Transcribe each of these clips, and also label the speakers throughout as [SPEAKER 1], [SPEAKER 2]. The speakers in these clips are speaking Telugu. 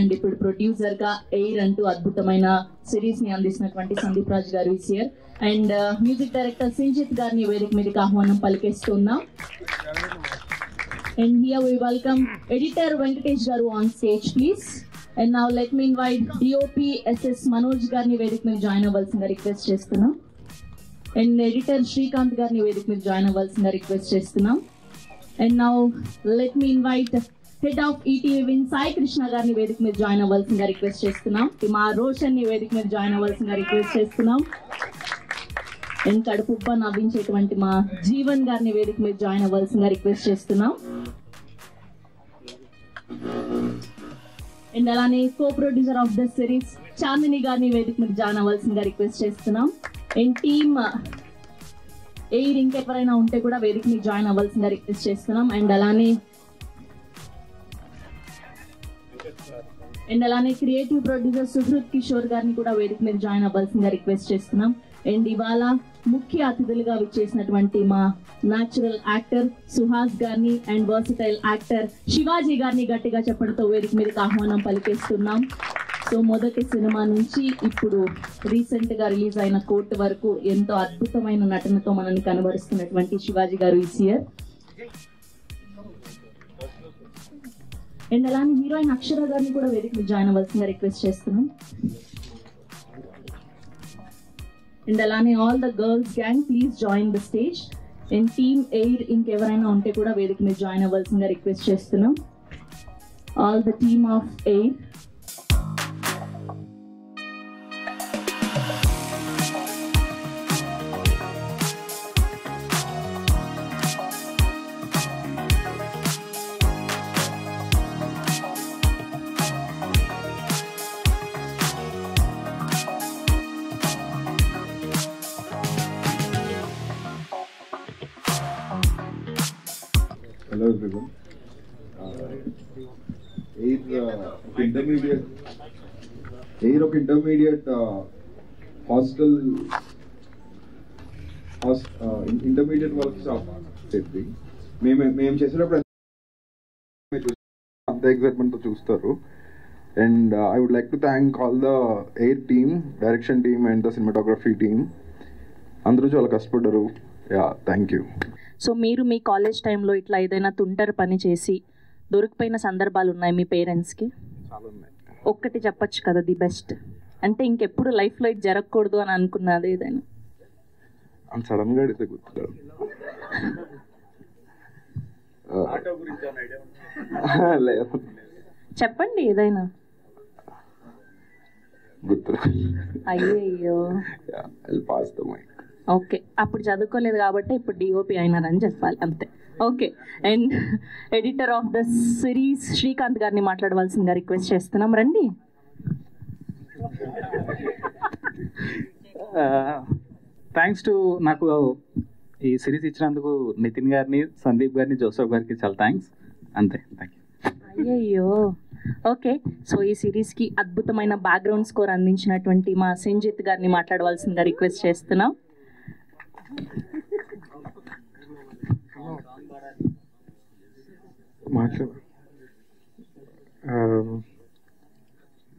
[SPEAKER 1] అండ్ ఇప్పుడు ప్రొడ్యూసర్ గా ఎయిర్ అంటూ అద్భుతమైన సిరీస్ ని అందిస్తున్నటువంటి సందీప్ రాజ్ గారు is here. And music director Sinjith గారిని వేదిక మీదకి ఆహ్వానం పలికేస్తున్నాం. And here we welcome editor Venkatesh garu on stage, please. And now let me invite DOP SS Manoj garni vedik మీద జాయిన్ అవ్వాల్సిందిగా రిక్వెస్ట్ చేస్తున్నాం. And editor Srikanth garni vedik మీద జాయిన్ అవ్వాల్సిందిగా రిక్వెస్ట్ చేస్తున్నాం. And now let me invite head of ETA Win Sai Krishna garni vedik మీద జాయిన్ అవ్వాల్సిందిగా రిక్వెస్ట్ చేస్తున్నాం. మా రోషన్ ని వేదిక మీద జాయిన్ అవ్వాల్సిందిగా రిక్వెస్ట్ చేస్తున్నాం. అండ్ కడుపుబ్బ నవ్వించేటువంటి మా జీవన్ గారిని వేదిక మీద జాయిన్ అవ్వాల్సిందిగా రిక్వెస్ట్ చేస్తున్నాం. అండ్ అలానే co producer of the series Chandini గారిని వేదిక మీద జాయిన్ అవ్వాల్సిందిగా రిక్వెస్ట్ చేస్తున్నాం. అండ్ టీమ్ ఎయిర్ ఇంకెవరైనా ఉంటే కూడా వేదిక మీద జాయిన్ అవ్వాల్సిందిగా రిక్వెస్ట్ చేస్తున్నాం. అండ్ అలానే క్రియేటివ్ ప్రొడ్యూసర్ సుహృత్ కిషోర్ గారిని కూడా వేదిక మీద జాయిన్ అవ్వాల్సిందిగా రిక్వెస్ట్ చేస్తున్నాం. అండ్ ఇవాళ ముఖ్య అతిథులుగా విచ్చేసినటువంటి మా న్యాచురల్ యాక్టర్ సుహాస్ గారిని అండ్ వర్సిటైల్ యాక్టర్ శివాజీ గారిని గట్టిగా చెప్పడంతో వేదిక మీదకి ఆహ్వానం పలికేస్తున్నాం. సో మొదటి సినిమా నుంచి ఇప్పుడు రీసెంట్ గా రిలీజ్ అయిన కోర్టు వరకు ఎంతో అద్భుతమైన నటనతో మనల్ని కనబరుస్తున్నటువంటి శివాజీ గారు ఈస్ హియర్. అండ్ అలానే హీరోయిన్ అక్షర గారిని కూడా వేదిక మీద జాయిన్ అవ్వాల్సిందిగా రిక్వెస్ట్ చేస్తున్నాం. అండ్ అలానే all the girls gang please join the stage. And team Air ఇంకెవరైనా ఉంటే కూడా వేదిక మీద జాయిన్ అవ్వాల్సిందిగా రిక్వెస్ట్ చేస్తున్నాం. All the team of air.
[SPEAKER 2] Hello everyone. Air of intermediate hostel intermediate workshop చెప్పి మేము చేసేటప్పుడు అంత ఎగ్జైట్మెంట్తో చూస్తారు. And I would like to thank all the Air team, direction team and the cinematography team. అందరూ చాలా కష్టపడ్డారు. Yeah, thank you.
[SPEAKER 1] సో మీరు మీ కాలేజ్ టైంలో ఇట్లా ఏదైనా తుంటరి పని చేసి దొరికిపోయిన సందర్భాలు ఉన్నాయి మీ పేరెంట్స్కి?
[SPEAKER 2] చాలా ఉన్నాయి.
[SPEAKER 1] ఒక్కటి చెప్పచ్చు కదా, ది బెస్ట్ అంటే ఇంకెప్పుడు లైఫ్లో ఇది జరగకూడదు అని అనుకున్నది ఏదైనా?
[SPEAKER 2] అంత సడన్గా అడిగితే గుర్తురాదు. లేదు,
[SPEAKER 1] చెప్పండి ఏదైనా.
[SPEAKER 2] గుర్తురాదు.
[SPEAKER 1] అయ్యో,
[SPEAKER 2] పాస్ ద మైక్.
[SPEAKER 1] ఓకే, అప్పుడు చదువుకోలేదు కాబట్టి ఇప్పుడు డిఓపి అయినారని చెప్పాలి, అంతే. Okay, and editor of the series Srikanth గారిని మాట్లాడవలసిందిగా రిక్వెస్ట్ చేస్తున్నాం. రండి.
[SPEAKER 3] థ్యాంక్స్ టు నాకు ఈ సిరీస్ ఇచ్చినందుకు నితిన్ గారిని, సందీప్ గారిని, జోసఫ్ గారికి చాలా థ్యాంక్స్. అంతే, థ్యాంక్ యూ.
[SPEAKER 1] అయ్యయ్యో, ఓకే. సో ఈ సిరీస్కి అద్భుతమైన బ్యాక్గ్రౌండ్ స్కోర్ అందించినటువంటి మా సింజిత్ గారిని మాట్లాడవలసిందిగా రిక్వెస్ట్ చేస్తున్నాం.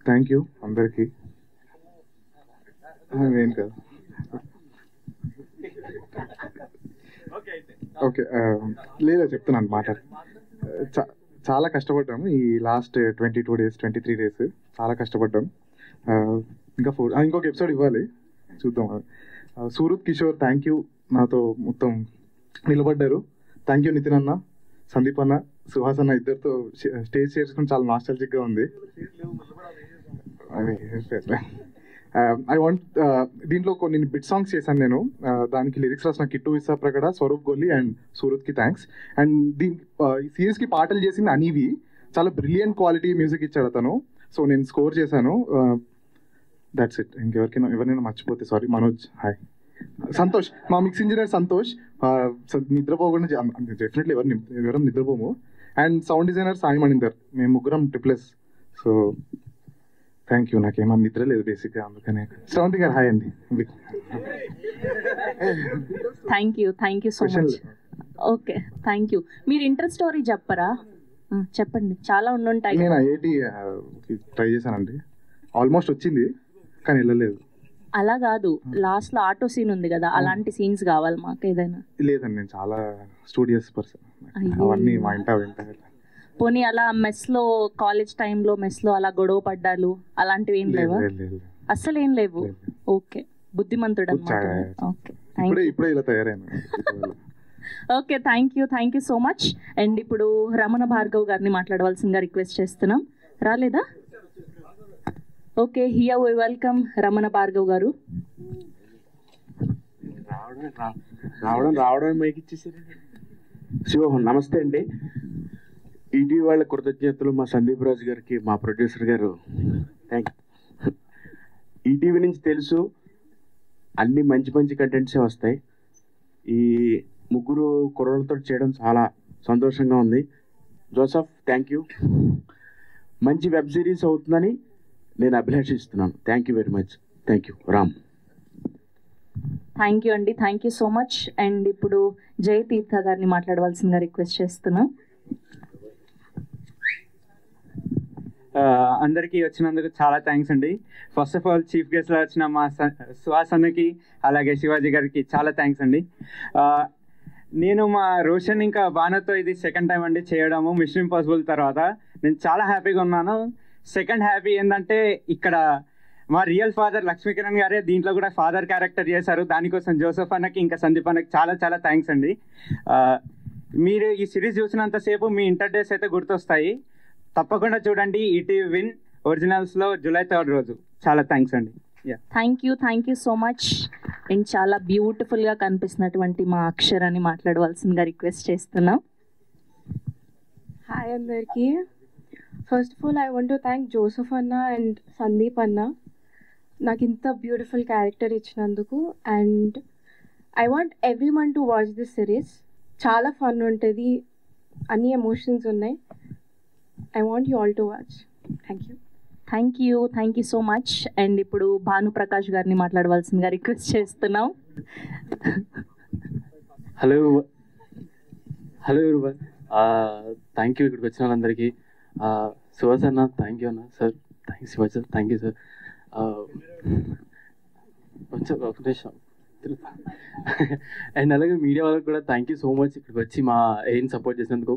[SPEAKER 2] థ్యాంక్ యూ అందరికీ. నేను కాదు, ఓకే, లేదా చెప్తున్నాను మాట. చాలా కష్టపడ్డాము ఈ లాస్ట్ 22 days 23 days చాలా కష్టపడ్డాం. ఇంకా ఇంకొక ఎపిసోడ్ ఇవ్వాలి, చూద్దాం. సూరత్ కిషోర్, థ్యాంక్ యూ, నాతో మొత్తం నిలబడ్డారు. థ్యాంక్ యూ నితిన్ అన్న, సందీప్ అన్న, సుహాస్ అన్న, ఇద్దరితో స్టేజ్ చేసుకుని చాలా నాస్టాలజిక్గా ఉంది. ఐ వాంట్ దీంట్లో కొన్ని బిట్ సాంగ్స్ చేశాను నేను. దానికి లిరిక్స్ రాసిన kit visa Pragada, Swaroop Goli and సూరత్కి thanks. And ఈ సిరీస్కి పాటలు చేసింది అనీవి. చాలా బ్రిలియంట్ క్వాలిటీ మ్యూజిక్ ఇచ్చాడు అతను. సో నేను స్కోర్ చేశాను. That's it. ఎవరైనా మర్చిపోతే సారీ. మనోజ్, హాయ్. సంతోష్, మా మిక్స్ ఇంజనీర్ సంతోష్. నిద్రపోకుండా డెఫినెట్లీ ఎవరం నిద్రపోము. And sound designer Sai Maninder. మేము ముగ్గురం ట్రిప్లెస్. So thank you. నాకేమన్నా నిద్ర లేదు బేసిక్గా, అందుకనే. శ్రవంతి గారు హాయ్ అండి.
[SPEAKER 1] Thank you so much. Okay, thank you. మీరు ఇంటర్ స్టోరీ చెప్పరా? చెప్పండి, చాలా ఉండుంటాయి.
[SPEAKER 2] నేను ఐఐటి ట్రై చేశానండి, ఆల్మోస్ట్ వచ్చింది కానీ వెళ్ళలేదు.
[SPEAKER 1] అలా కాదు, లాస్ట్ లో ఆటో సీన్ ఉంది కదా, అలాంటి సీన్స్ కావాలి మాకు ఏదైనా.
[SPEAKER 2] లేదండి, నేను చాలా స్టూడియస్ పర్సన్, అవన్నీ మా ఇంట వింటా.
[SPEAKER 1] పోనీ అలా మెస్ లో, కాలేజ్ టైంలో మెస్ లో అలా గొడవ పడ్డాలు అలాంటివి ఏం లేవా? అస్సలు ఏం లేవు. ఓకే, బుద్ధిమంతుడు అన్నమాట. ఓకే,
[SPEAKER 2] ఇప్పుడే ఇలా తయారైనా.
[SPEAKER 1] Okay, thank you so much. And ఇప్పుడు రమణ భార్గవ్ గారిని మాట్లాడవలసిందిగా రిక్వెస్ట్ చేస్తున్నాం. రాలేదా? Okay, here we welcome Ramana Bhargav garu.
[SPEAKER 4] రావడం మైక్ ఇచ్చేసారు. శివోహం, నమస్తే అండి. ఈటీవీ వాళ్ళ కృతజ్ఞతలు మా సందీప్ రాజు గారికి, మా ప్రొడ్యూసర్ గారు. Thank you. ఈటీవీ నుంచి తెలుసు అన్ని మంచి మంచి కంటెంట్సే వస్తాయి. ఈ ముగ్గురు కుర్రలతో చేయడం చాలా సంతోషంగా ఉంది. Joseph, thank you. మంచి వెబ్ సిరీస్ అవుతుందని నేను అభిలాషిస్తున్నాను. Thank you very much. Thank you. Ram.
[SPEAKER 1] Thank you అండి, thank you so much. And ఇప్పుడు జయతీర్థ గారిని మాట్లాడవలసిందిగా రిక్వెస్ట్ చేస్తున్నాం.
[SPEAKER 5] అందరికీ వచ్చినందుకు చాలా థ్యాంక్స్ అండి. ఫస్ట్ ఆఫ్ ఆల్ చీఫ్ గెస్ట్లో వచ్చిన మా సుహాస్ అన్నకి, అలాగే శివాజీ గారికి చాలా థ్యాంక్స్ అండి. నేను మా రోషన్ ఇంకా బాణతో ఇది సెకండ్ టైం అండి చేయడము మిషన్ ఇంపాసిబుల్ తర్వాత. నేను చాలా హ్యాపీగా ఉన్నాను. సెకండ్ హ్యాపీ ఏంటంటే ఇక్కడ మా రియల్ ఫాదర్ లక్ష్మీకిరణ్ గారే దీంట్లో కూడా ఫాదర్ క్యారెక్టర్ చేశారు. దానికోసం జోసెఫ్ అన్నకి ఇంకా సందీప్ అన్నకి చాలా చాలా థ్యాంక్స్ అండి. మీరు ఈ సిరీస్ చూసినంతసేపు మీ ఇంటర్ డేస్ అయితే గుర్తొస్తాయి. తప్పకుండా చూడండి ఈటీవీ విన్ ఒరిజినల్స్లో జూలై 3 రోజు. చాలా థ్యాంక్స్ అండి.
[SPEAKER 1] Thank you so much. And చాలా బ్యూటిఫుల్గా కనిపిస్తున్నటువంటి మా అక్షరాన్ని మాట్లాడవలసిందిగా రిక్వెస్ట్ చేస్తున్నాం.
[SPEAKER 6] హాయ్ అందరికీ. First of all I want to thank Joseph అన్న అండ్ సందీప్ అన్న నాకు ఇంత బ్యూటిఫుల్ క్యారెక్టర్ ఇచ్చినందుకు. And I want every one to watch this series. చాలా ఫన్ ఉంటుంది, అన్ని ఎమోషన్స్ ఉన్నాయి. I want you all to watch. Thank you so much. And ఇప్పుడు భాను ప్రకాష్ గారిని మాట్లాడవలసిందిగా రిక్వెస్ట్ చేస్తున్నాం.
[SPEAKER 7] హలో ఎవరివన్, థ్యాంక్ యూ ఇక్కడికి వచ్చిన వాళ్ళందరికీ. సుహాస్ అన్న థ్యాంక్ యూ అన్న. Sir thanks. Shivaji sir thank you sir. కొంచెం ఒక నిమిషం. అండ్ అలాగే మీడియా వాళ్ళకి కూడా థ్యాంక్ యూ సో మచ్ ఇక్కడికి వచ్చి మా ఏం సపోర్ట్ చేసినందుకు.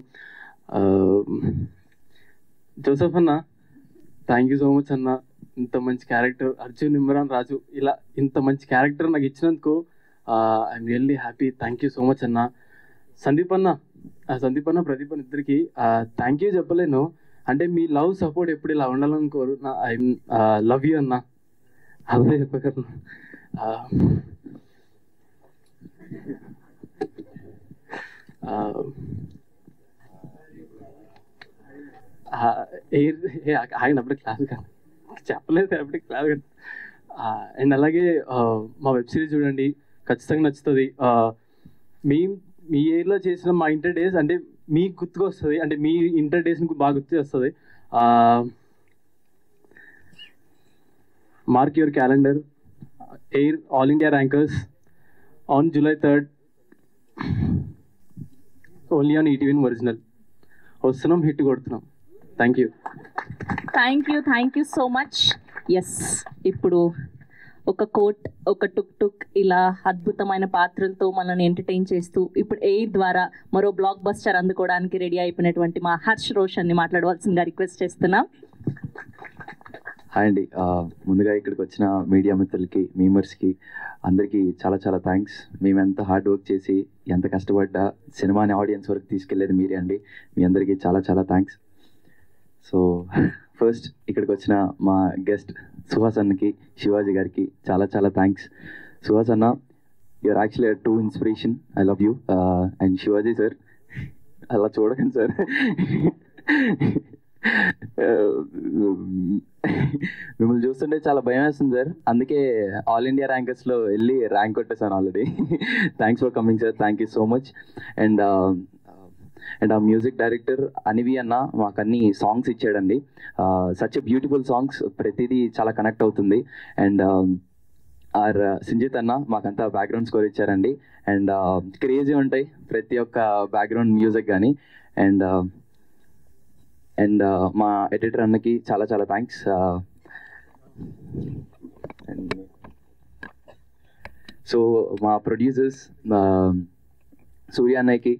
[SPEAKER 7] జోసెఫ్ అన్న థ్యాంక్ యూ సో మచ్ అన్న. ఇంత మంచి క్యారెక్టర్, అర్జున్, ఇమ్రాన్, రాజు, ఇలా ఇంత మంచి క్యారెక్టర్ నాకు ఇచ్చినందుకు I'm really happy. Thank you so much అన్న. సందీప్ అన్న, ప్రదీప్ అన్న ఇద్దరికి థ్యాంక్ యూ చెప్పలేను. అంటే మీ లవ్ సపోర్ట్ ఎప్పుడు ఇలా ఉండాలనుకోరు. ఐ లవ్ యూ అన్న, అదే చెప్పగలను. ఆగినప్పుడు క్లాస్ కాదు, చెప్పలేదు అప్పుడు క్లాస్ కాదు. అండ్ అలాగే మా వెబ్ సిరీస్ చూడండి, ఖచ్చితంగా నచ్చుతుంది. మీ ఇయర్లో చేసిన మా ఇంటర్ డేస్ అంటే మీకు గుర్తుకు వస్తుంది, అంటే మీ ఇంటర్ డేస్ని బాగా గుర్తు వస్తుంది. Mark your calendar, Air All India Rankers on July 3rd, only on ETV original. వస్తున్నాం, హిట్ కొడుతున్నాం. Thank
[SPEAKER 1] you so much. Yes, ఇప్పుడు ఒక కోట్, ఒక టుక్ టుక్, ఇలా అద్భుతమైన పాత్రలతో మనల్ని ఎంటర్టైన్ చేస్తూ ఇప్పుడు ఎయిర్ ద్వారా మరో బ్లాక్ బస్టర్ అందుకోవడానికి రెడీ అయిపోయినటువంటి మా హర్ష్ రోషన్ని మాట్లాడవలసిందిగా రిక్వెస్ట్ చేస్తున్నాం.
[SPEAKER 8] హాయ్ అండి. ముందుగా ఇక్కడికి వచ్చిన మీడియా మిత్రులకి, మీమర్స్కి అందరికీ చాలా చాలా థ్యాంక్స్. మేము ఎంత హార్డ్ వర్క్ చేసి ఎంత కష్టపడ్డా సినిమాని ఆడియన్స్ వరకు తీసుకెళ్లేది మీరే అండి. మీ అందరికీ చాలా చాలా థ్యాంక్స్. సో ఫస్ట్ ఇక్కడికి వచ్చిన మా గెస్ట్ సుహాస్ అన్నకి, శివాజీ గారికి చాలా చాలా థ్యాంక్స్. సుహాస్ అన్న, you're actually a true inspiration. I love you. And Shivaji sir, అలా చూడకండి సార్, మిమ్మల్ని చూస్తుంటే చాలా భయం వేస్తుంది సార్. అందుకే ఆల్ ఇండియా ర్యాంకర్స్లో వెళ్ళి ర్యాంక్ కొట్టేసాను already. Thanks for coming sir, thank you so much. And ఆ మ్యూజిక్ డైరెక్టర్ అనివి అన్న మాకు అన్ని సాంగ్స్ ఇచ్చాడండి. సచ్ ఎ బ్యూటిఫుల్ సాంగ్స్, ప్రతిదీ చాలా కనెక్ట్ అవుతుంది. అండ్ సింజిత్ అన్న మాకంతా బ్యాక్గ్రౌండ్ స్కోర్ ఇచ్చారండి. అండ్ క్రేజీ ఉంటాయి ప్రతి ఒక్క బ్యాక్గ్రౌండ్ మ్యూజిక్ కానీ. అండ్ అండ్ మా ఎడిటర్ అన్నకి చాలా చాలా థ్యాంక్స్. సో మా ప్రొడ్యూసర్స్ సూర్య అన్నయ్యకి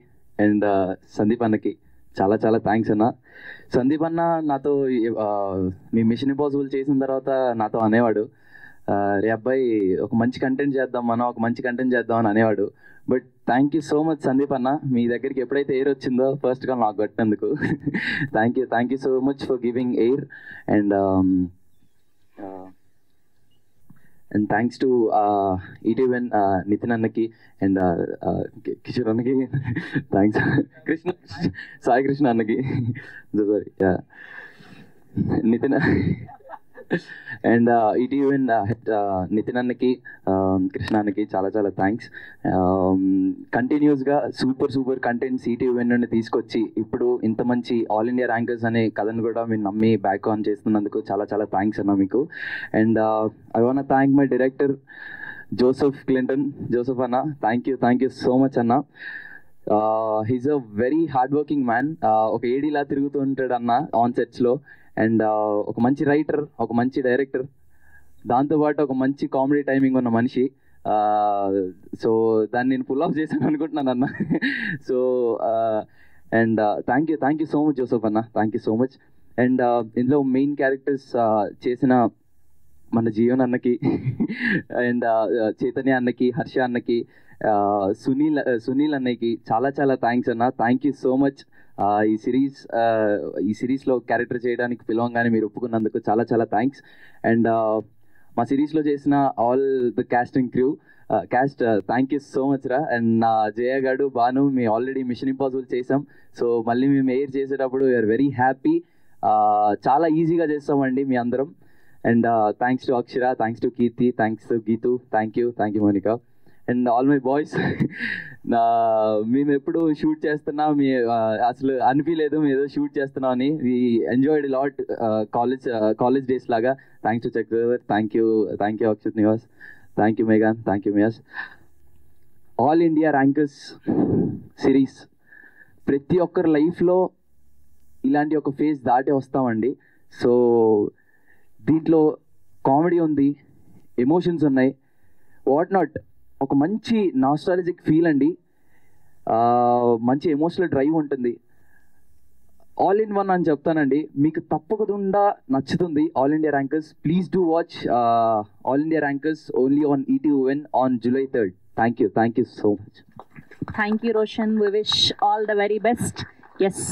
[SPEAKER 8] అండ్ సందీప్ అన్నకి చాలా చాలా థ్యాంక్స్ అన్న. సందీప్ అన్న నాతో మీ మిషన్ ఇంపాసిబుల్ చేసిన తర్వాత నాతో అనేవాడు, రే అబ్బాయి ఒక మంచి కంటెంట్ చేద్దాం మనం, ఒక మంచి కంటెంట్ చేద్దాం అని అనేవాడు. But thank you so much Sandeep అన్న, మీ దగ్గరికి ఎప్పుడైతే ఎయిర్ వచ్చిందో ఫస్ట్గా నాకు కొట్టినందుకు thank you so much for giving air. And thanks to ఈటీవెన్ నితిన్ అన్నకి అండ్ కిషోర్ అన్నకి థ్యాంక్స్, సాయి కృష్ణ అన్నకి సారీ నితిన్ అండ్ ఈటీవెన్ నితిన్ అన్నకి కృష్ణ అన్నకి చాలా చాలా థ్యాంక్స్. కంటిన్యూస్గా సూపర్ కంటెంట్స్ ఈటీవెన్ నుండి తీసుకొచ్చి ఇప్పుడు ఇంత మంచి ఆల్ ఇండియా ర్యాంకర్స్ అనే కథను కూడా మీరు నమ్మి బ్యాక్ ఆన్ చేస్తున్నందుకు చాలా చాలా థ్యాంక్స్ అన్న మీకు. And I want thank my director Joseph Clinton. Joseph అన్న థ్యాంక్ యూ సో మచ్ అన్న. He's a very hard working man. ఒక ఏడీలా తిరుగుతూ ఉంటాడు అన్న ఆన్ సెట్స్లో. అండ్ ఒక మంచి రైటర్, ఒక మంచి డైరెక్టర్, దాంతోపాటు ఒక మంచి కామెడీ టైమింగ్ ఉన్న మనిషి. సో దాన్ని నేను పుల్ ఆఫ్ చేశాను అనుకుంటున్నాను అన్న. So and thank you so much Joseph అన్న, thank you so much. And ఇందులో మెయిన్ క్యారెక్టర్స్ చేసిన మన జీవన్ అన్నకి అండ్ చైతన్య అన్నకి, హర్ష అన్నకి, సునీల్ అన్నకి చాలా చాలా థ్యాంక్స్ అన్న. Thank you so much. ఈ సిరీస్లో క్యారెక్టర్ చేయడానికి పిలవంగానే మీరు ఒప్పుకున్నందుకు చాలా చాలా థ్యాంక్స్. అండ్ మా సిరీస్లో చేసిన all the casting crew caste thank you so much రా. అండ్ నా జయ గాడు, భాను, మేము ఆల్రెడీ మిషన్ ఇంపాసిబుల్ చేసాం. సో మళ్ళీ మేము ఎయిర్ చేసేటప్పుడు వీఆర్ వెరీ హ్యాపీ. చాలా ఈజీగా చేస్తామండి మీ అందరం. And thanks to Akshara, thanks to Keerthi, thanks to Geethu, thank you Monica and all my boys. మేము ఎప్పుడు షూట్ చేస్తున్నా అసలు అనిపించలేదు మేము ఏదో షూట్ చేస్తున్నాం అని. We enjoyed lot college days లాగా. Thanks to Chakravarthy, thank you Akshith Nivas, thank you మేఘాన్, thank you Miyas. All India Rankers series ప్రతి ఒక్కరి లైఫ్లో ఇలాంటి ఒక ఫేజ్ దాటి వస్తామండి. సో దీంట్లో కామెడీ ఉంది, ఎమోషన్స్ ఉన్నాయి, వాట్ నాట్, ఒక మంచి నాస్టాలజిక్ ఫీల్ అండి, మంచి ఎమోషనల్ డ్రైవ్ ఉంటుంది. ఆల్ ఇన్ వన్ అని చెప్తానండి, మీకు తప్పకుండా నచ్చుతుంది all India rankers. Please do watch all India rankers only on ETVN on July 3rd. Thank you so much.
[SPEAKER 1] Thank you Roshan, we wish all the very best. Yes,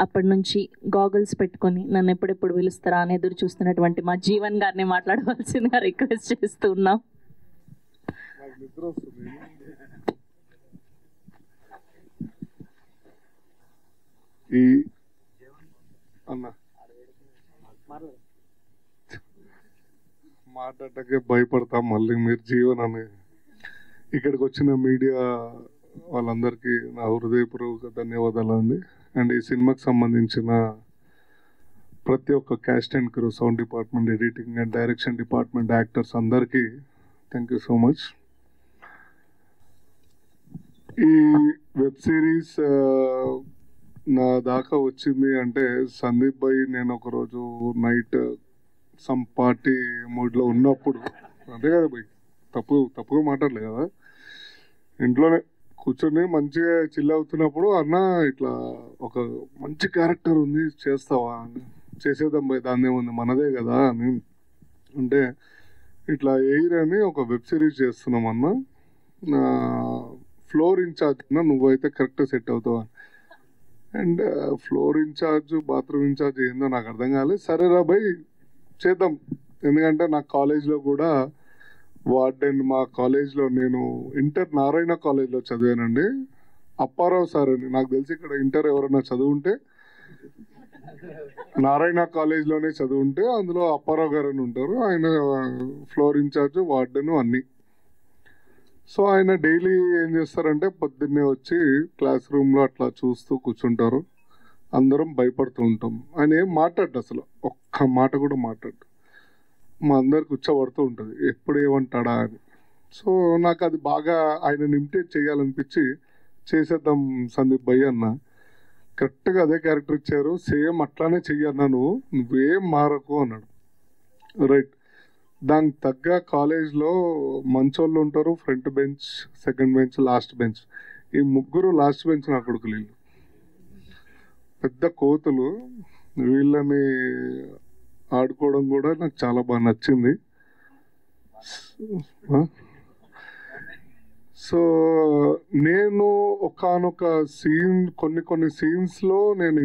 [SPEAKER 1] అప్పటి నుంచి గాగుల్స్ పెట్టుకొని నన్ను ఎప్పుడెప్పుడు పిలుస్తారా అని ఎదురు చూస్తున్నటువంటి మా జీవన్ గారిని మాట్లాడవలసిందిగా రిక్వెస్ట్ చేస్తున్నాం.
[SPEAKER 9] ఈ అన్న మాట్లాడటానికి భయపడతాం మళ్ళీ మీరు జీవన్ అని. ఇక్కడికి వచ్చిన మీడియా వాళ్ళందరికీ నా హృదయపూర్వక ధన్యవాదాలు అండి. అండ్ ఈ సినిమాకి సంబంధించిన ప్రతి ఒక్క caste and crew, sound department, editing and direction department, actors అందరికీ థ్యాంక్ యూ సో మచ్. ఈ వెబ్ సిరీస్ నా దాకా వచ్చింది అంటే సందీప్ భాయ్ నేను ఒకరోజు నైట్ సమ్ పార్టీ మూడ్లో ఉన్నప్పుడు, అంతే కదా భాయ్, తప్పుగా మాట్లాడలే కదా, ఇంట్లోనే కూర్చొని మంచిగా చిల్ అవుతున్నప్పుడు అన్న ఇట్లా ఒక మంచి క్యారెక్టర్ ఉంది చేస్తావా అని. చేసేద్దాం భాయ్, దాన్ని ఏముంది మనదే కదా అని అంటే, ఇట్లా ఎయిర్ అని ఒక వెబ్ సిరీస్ చేస్తున్నాం అన్న, ఫ్లోర్ ఇన్ఛార్జ్ అన్న నువ్వైతే కరెక్ట్ సెట్ అవుతావు. And floor in charge, bathroom in charge ఏందో నాకు అర్థం కాలేదు. సరేరా భాయ్ చేద్దాం, ఎందుకంటే నా కాలేజ్లో కూడా వార్డెన్, మా కాలేజ్లో నేను ఇంటర్ నారాయణ కాలేజ్లో చదివానండి. అప్పారావు సార్ అని, నాకు తెలిసి ఇక్కడ ఇంటర్ ఎవరైనా చదువుంటే నారాయణ కాలేజ్లోనే చదువుంటే అందులో అప్పారావు గారు అని ఉంటారు. ఆయన ఫ్లోర్ ఇన్ఛార్జ్, వార్డెన్ అన్నీ. సో ఆయన డైలీ ఏం చేస్తారంటే పొద్దున్నే వచ్చి క్లాస్ రూమ్లో అట్లా చూస్తూ కూర్చుంటారు, అందరం భయపడుతూ ఉంటాం. ఆయన ఏం మాట్లాడు, అసలు ఒక్క మాట కూడా మాట్లాడు, మా అందరికి ఉచ్చబడుతూ ఉంటుంది ఎప్పుడు ఏమంటాడా అని. సో నాకు అది బాగా ఆయనని ఇమిటేట్ చేయాలనిపించి చేసేద్దాం సందీప్ భయ్ అన్న. కరెక్ట్గా అదే క్యారెక్టర్ ఇచ్చారు, సేమ్ అట్లానే చెయ్యన్నా నువ్వేం మారకు అన్నాడు. రైట్, దానికి తగ్గ కాలేజ్లో మంచోళ్ళు ఉంటారు, front bench, second bench, last bench. ఈ ముగ్గురు లాస్ట్ బెంచ్ నా కొడుకులు, వీళ్ళు పెద్ద కోతులు. వీళ్ళని ఆడుకోవడం కూడా నాకు చాలా బాగా నచ్చింది. సో నేను ఒకానొక సీన్, కొన్ని సీన్స్లో నేను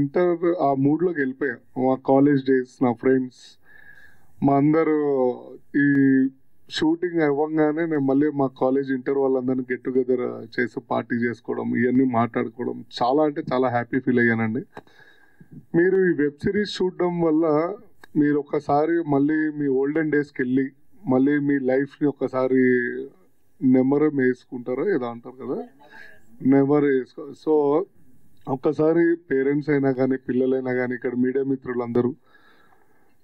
[SPEAKER 9] ఆ మూడ్లోకి వెళ్ళిపోయా. మా కాలేజ్ డేస్, నా ఫ్రెండ్స్, మా అందరూ ఈ షూటింగ్ అవ్వగానే నేను మళ్ళీ మా కాలేజ్ ఇంటర్ వాళ్ళందరినీ గెట్ టుగెదర్ చేసి పార్టీ చేసుకోవడం, ఇవన్నీ మాట్లాడుకోవడం చాలా అంటే చాలా హ్యాపీ ఫీల్ అయ్యానండి. మీరు ఈ వెబ్ సిరీస్ చూడడం వల్ల మీరు ఒకసారి మళ్ళీ మీ ఓల్డెన్ డేస్కి వెళ్ళి మళ్ళీ మీ లైఫ్ని ఒకసారి నెమరు వేసుకుంటారో ఏదో అంటారు కదా, నెమరు వేసుకో. సో ఒక్కసారి పేరెంట్స్ అయినా కానీ పిల్లలైనా కానీ ఇక్కడ మీడియా మిత్రులందరూ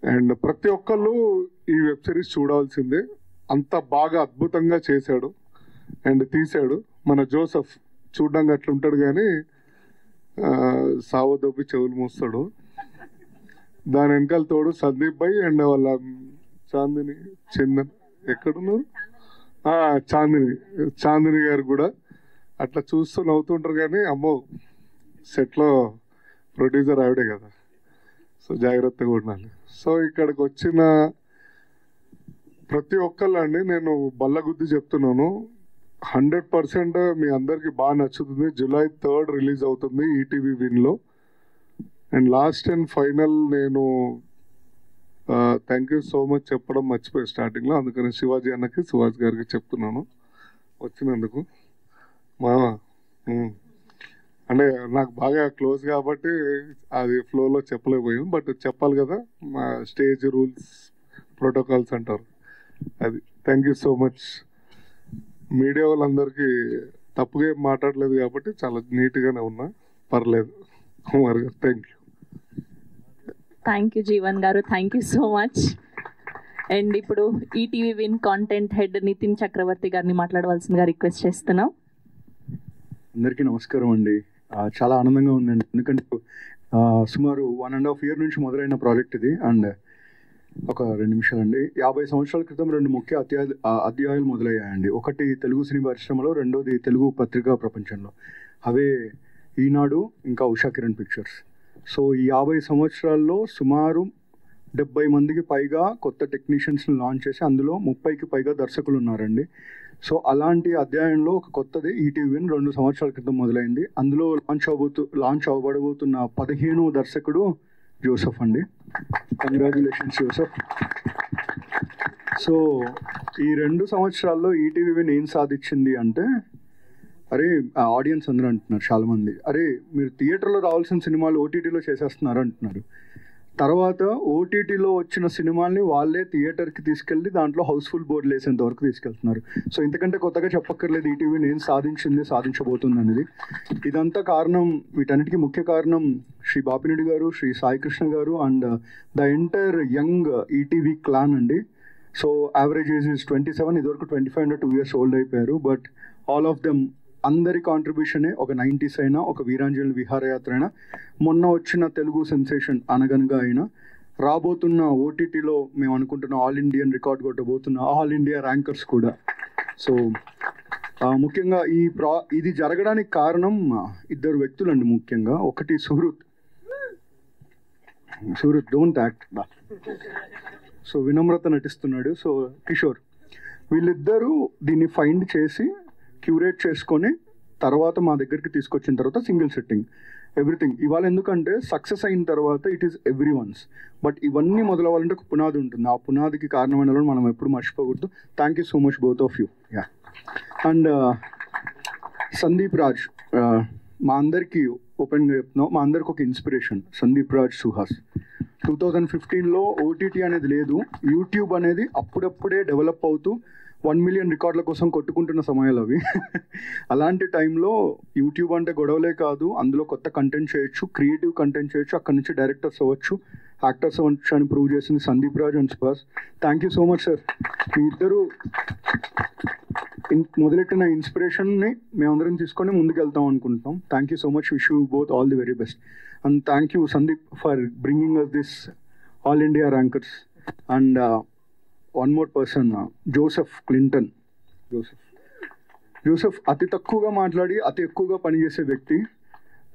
[SPEAKER 9] అండ్ ప్రతి ఒక్కళ్ళు ఈ వెబ్ సిరీస్ చూడాల్సిందే. అంత బాగా అద్భుతంగా చేశాడు అండ్ తీశాడు మన జోసెఫ్. చూడడానికి అట్లా ఉంటాడు కానీ సావదొబ్బి చెవులు మూస్తాడు. దాని వెనకాల తోడు సందీప్ భాయ్ అండ్ వాళ్ళ చాందిని, చందన్ ఎక్కడున్నారు, చాందిని గారు కూడా అట్లా చూస్తూ నవ్వుతుంటారు. కానీ అమ్మో సెట్లో ప్రొడ్యూసర్ ఆవిడే కదా, సో జాగ్రత్తగా ఉండాలి. సో ఇక్కడికి వచ్చిన ప్రతి ఒక్కళ్ళండి నేను బల్లగుద్ది చెప్తున్నాను, 100% మీ అందరికి బాగా నచ్చుతుంది. July 3rd రిలీజ్ అవుతుంది ఈటీవీ విన్లో. అండ్ లాస్ట్ అండ్ ఫైనల్ నేను థ్యాంక్ యూ సో మచ్ చెప్పడం మర్చిపోయి స్టార్టింగ్లో, అందుకని శివాజీ అన్నకి, సుహాస్ గారికి చెప్తున్నాను వచ్చినందుకు. అంటే నాకు బాగా క్లోజ్ కాబట్టి అది ఫ్లోలో చెప్పలేకపోయాం, బట్ చెప్పాలి కదా, మా స్టేజ్ రూల్స్ ప్రోటోకాల్స్ అంటారు అది. Thank you so much. Media వాళ్ళందరికీ తప్పుగా ఏం మాట్లాడలేదు కాబట్టి చాలా నీట్గానే ఉన్నా, పర్లేదు. Kumar garu thank you.
[SPEAKER 1] Thank you Jeevan garu, thank you so much. And ఇప్పుడు ఈటీవీ విన్ కాంటెంట్ హెడ్ నితిన్ చక్రవర్తి గారిని మాట్లాడవలసిందిగా రిక్వెస్ట్ చేస్తున్నాం.
[SPEAKER 10] అందరికీ నమస్కారం అండి. చాలా ఆనందంగా ఉందండి, ఎందుకంటే సుమారు 1.5 year నుంచి మొదలైన ప్రాజెక్ట్ ఇది. అండ్ ఒక 2 నిమిషాలండి. 50 సంవత్సరాల క్రితం 2 ముఖ్య అధ్యాయాలు మొదలయ్యాయండి. ఒకటి తెలుగు సినీ పరిశ్రమలో, రెండోది తెలుగు పత్రికా ప్రపంచంలో. అవే ఈనాడు, ఇంకా ఉషా కిరణ్ పిక్చర్స్. సో ఈ 50 సంవత్సరాల్లో సుమారు 70 మందికి పైగా కొత్త టెక్నీషియన్స్ని లాంచ్ చేసి అందులో 30కి పైగా దర్శకులు ఉన్నారండి. సో అలాంటి అధ్యాయంలో ఒక కొత్తది ఈటీవీ విన్ 2 సంవత్సరాల క్రితం మొదలైంది. అందులో లాంచ్ అవ్వబడబోతున్న 15వ దర్శకుడు జోసెఫ్ అండి. Congratulations Joseph. సో ఈ 2 సంవత్సరాల్లో ఈటీవీ విన్ ఏం సాధించింది అంటే, అరే ఆడియన్స్ అందరూ అంటున్నారు చాలామంది, అరే మీరు థియేటర్లో రావాల్సిన సినిమాలు ఓటీటీలో చేసేస్తున్నారు అంటున్నారు. తర్వాత ఓటీటీలో వచ్చిన సినిమాల్ని వాళ్ళే థియేటర్కి తీసుకెళ్ళి దాంట్లో హౌస్ఫుల్ బోర్డులు వేసేంత వరకు తీసుకెళ్తున్నారు. సో ఇంతకంటే కొత్తగా చెప్పక్కర్లేదు ఈటీవీ నేను సాధించింది, సాధించబోతుంది అనేది. ఇదంతా కారణం, వీటన్నిటికీ ముఖ్య కారణం శ్రీ బాపిరెడ్డి గారు, శ్రీ సాయి కృష్ణ గారు and the entire young ETV clan అండి. సో యావరేజ్ ఏజ్ ఇస్ 27, ఇదివరకు 25 and 2 years ఓల్డ్ అయిపోయారు. బట్ ఆల్ ఆఫ్ దెమ్ అందరి కాంట్రిబ్యూషనే, ఒక 90s అయినా, ఒక వీరాంజలి విహారయాత్ర అయినా, మొన్న వచ్చిన తెలుగు సెన్సేషన్ అనగనగా అయినా, రాబోతున్న ఓటీటీలో మేము అనుకుంటున్న ఆల్ ఇండియన్ రికార్డ్ కొట్టబోతున్న ఆల్ ఇండియా ర్యాంకర్స్ కూడా. సో ముఖ్యంగా ఇది జరగడానికి కారణం 2 వ్యక్తులండి ముఖ్యంగా. ఒకటి సుహృత్ డోంట్ యాక్ట్, సో వినమ్రత నటిస్తున్నాడు. సో కిషోర్, వీళ్ళిద్దరూ దీన్ని ఫైండ్ చేసి క్యూరేట్ చేసుకొని తర్వాత మా దగ్గరికి తీసుకొచ్చిన తర్వాత సింగిల్ సెట్టింగ్ ఎవ్రీథింగ్ ఇవాళ. ఎందుకంటే సక్సెస్ అయిన తర్వాత it is every once, but ఇవన్నీ మొదలవ్వాలంటే ఒక పునాది ఉంటుంది. ఆ పునాదికి కారణమైన వాళ్ళు మనం ఎప్పుడు మర్చిపోకూడదు. Thank you so much both of you. Yeah. And Sandeep Raj, మా అందరికీ ఓపెన్గా చెప్తున్నాం, మా అందరికి ఒక ఇన్స్పిరేషన్ సందీప్ రాజ్ సుహాస్. 2015లో ఓటీటీ అనేది లేదు, యూట్యూబ్ అనేది అప్పుడప్పుడే డెవలప్ అవుతూ 1 million రికార్డుల కోసం కొట్టుకుంటున్న సమయాలు అవి. అలాంటి టైంలో యూట్యూబ్ అంటే గొడవలే కాదు, అందులో కొత్త కంటెంట్ చేయొచ్చు, క్రియేటివ్ కంటెంట్ చేయొచ్చు, అక్కడి నుంచి డైరెక్టర్స్ అవ్వచ్చు, యాక్టర్స్ అని ప్రూవ్ చేసింది Sandeep Raj and Suhas. Thank you so much sir. మీ ఇద్దరు మొదలెట్టిన ఇన్స్పిరేషన్ని మేమందరం తీసుకొని ముందుకు వెళ్తాం అనుకుంటున్నాం. Thank you so much. Wish you both all the very best. And thank you Sandeep for bringing us this All India Rankers. And one more person, Joseph Clinton. Joseph అతి తక్కువగా మాట్లాడి అతి ఎక్కువగా పనిచేసే వ్యక్తి.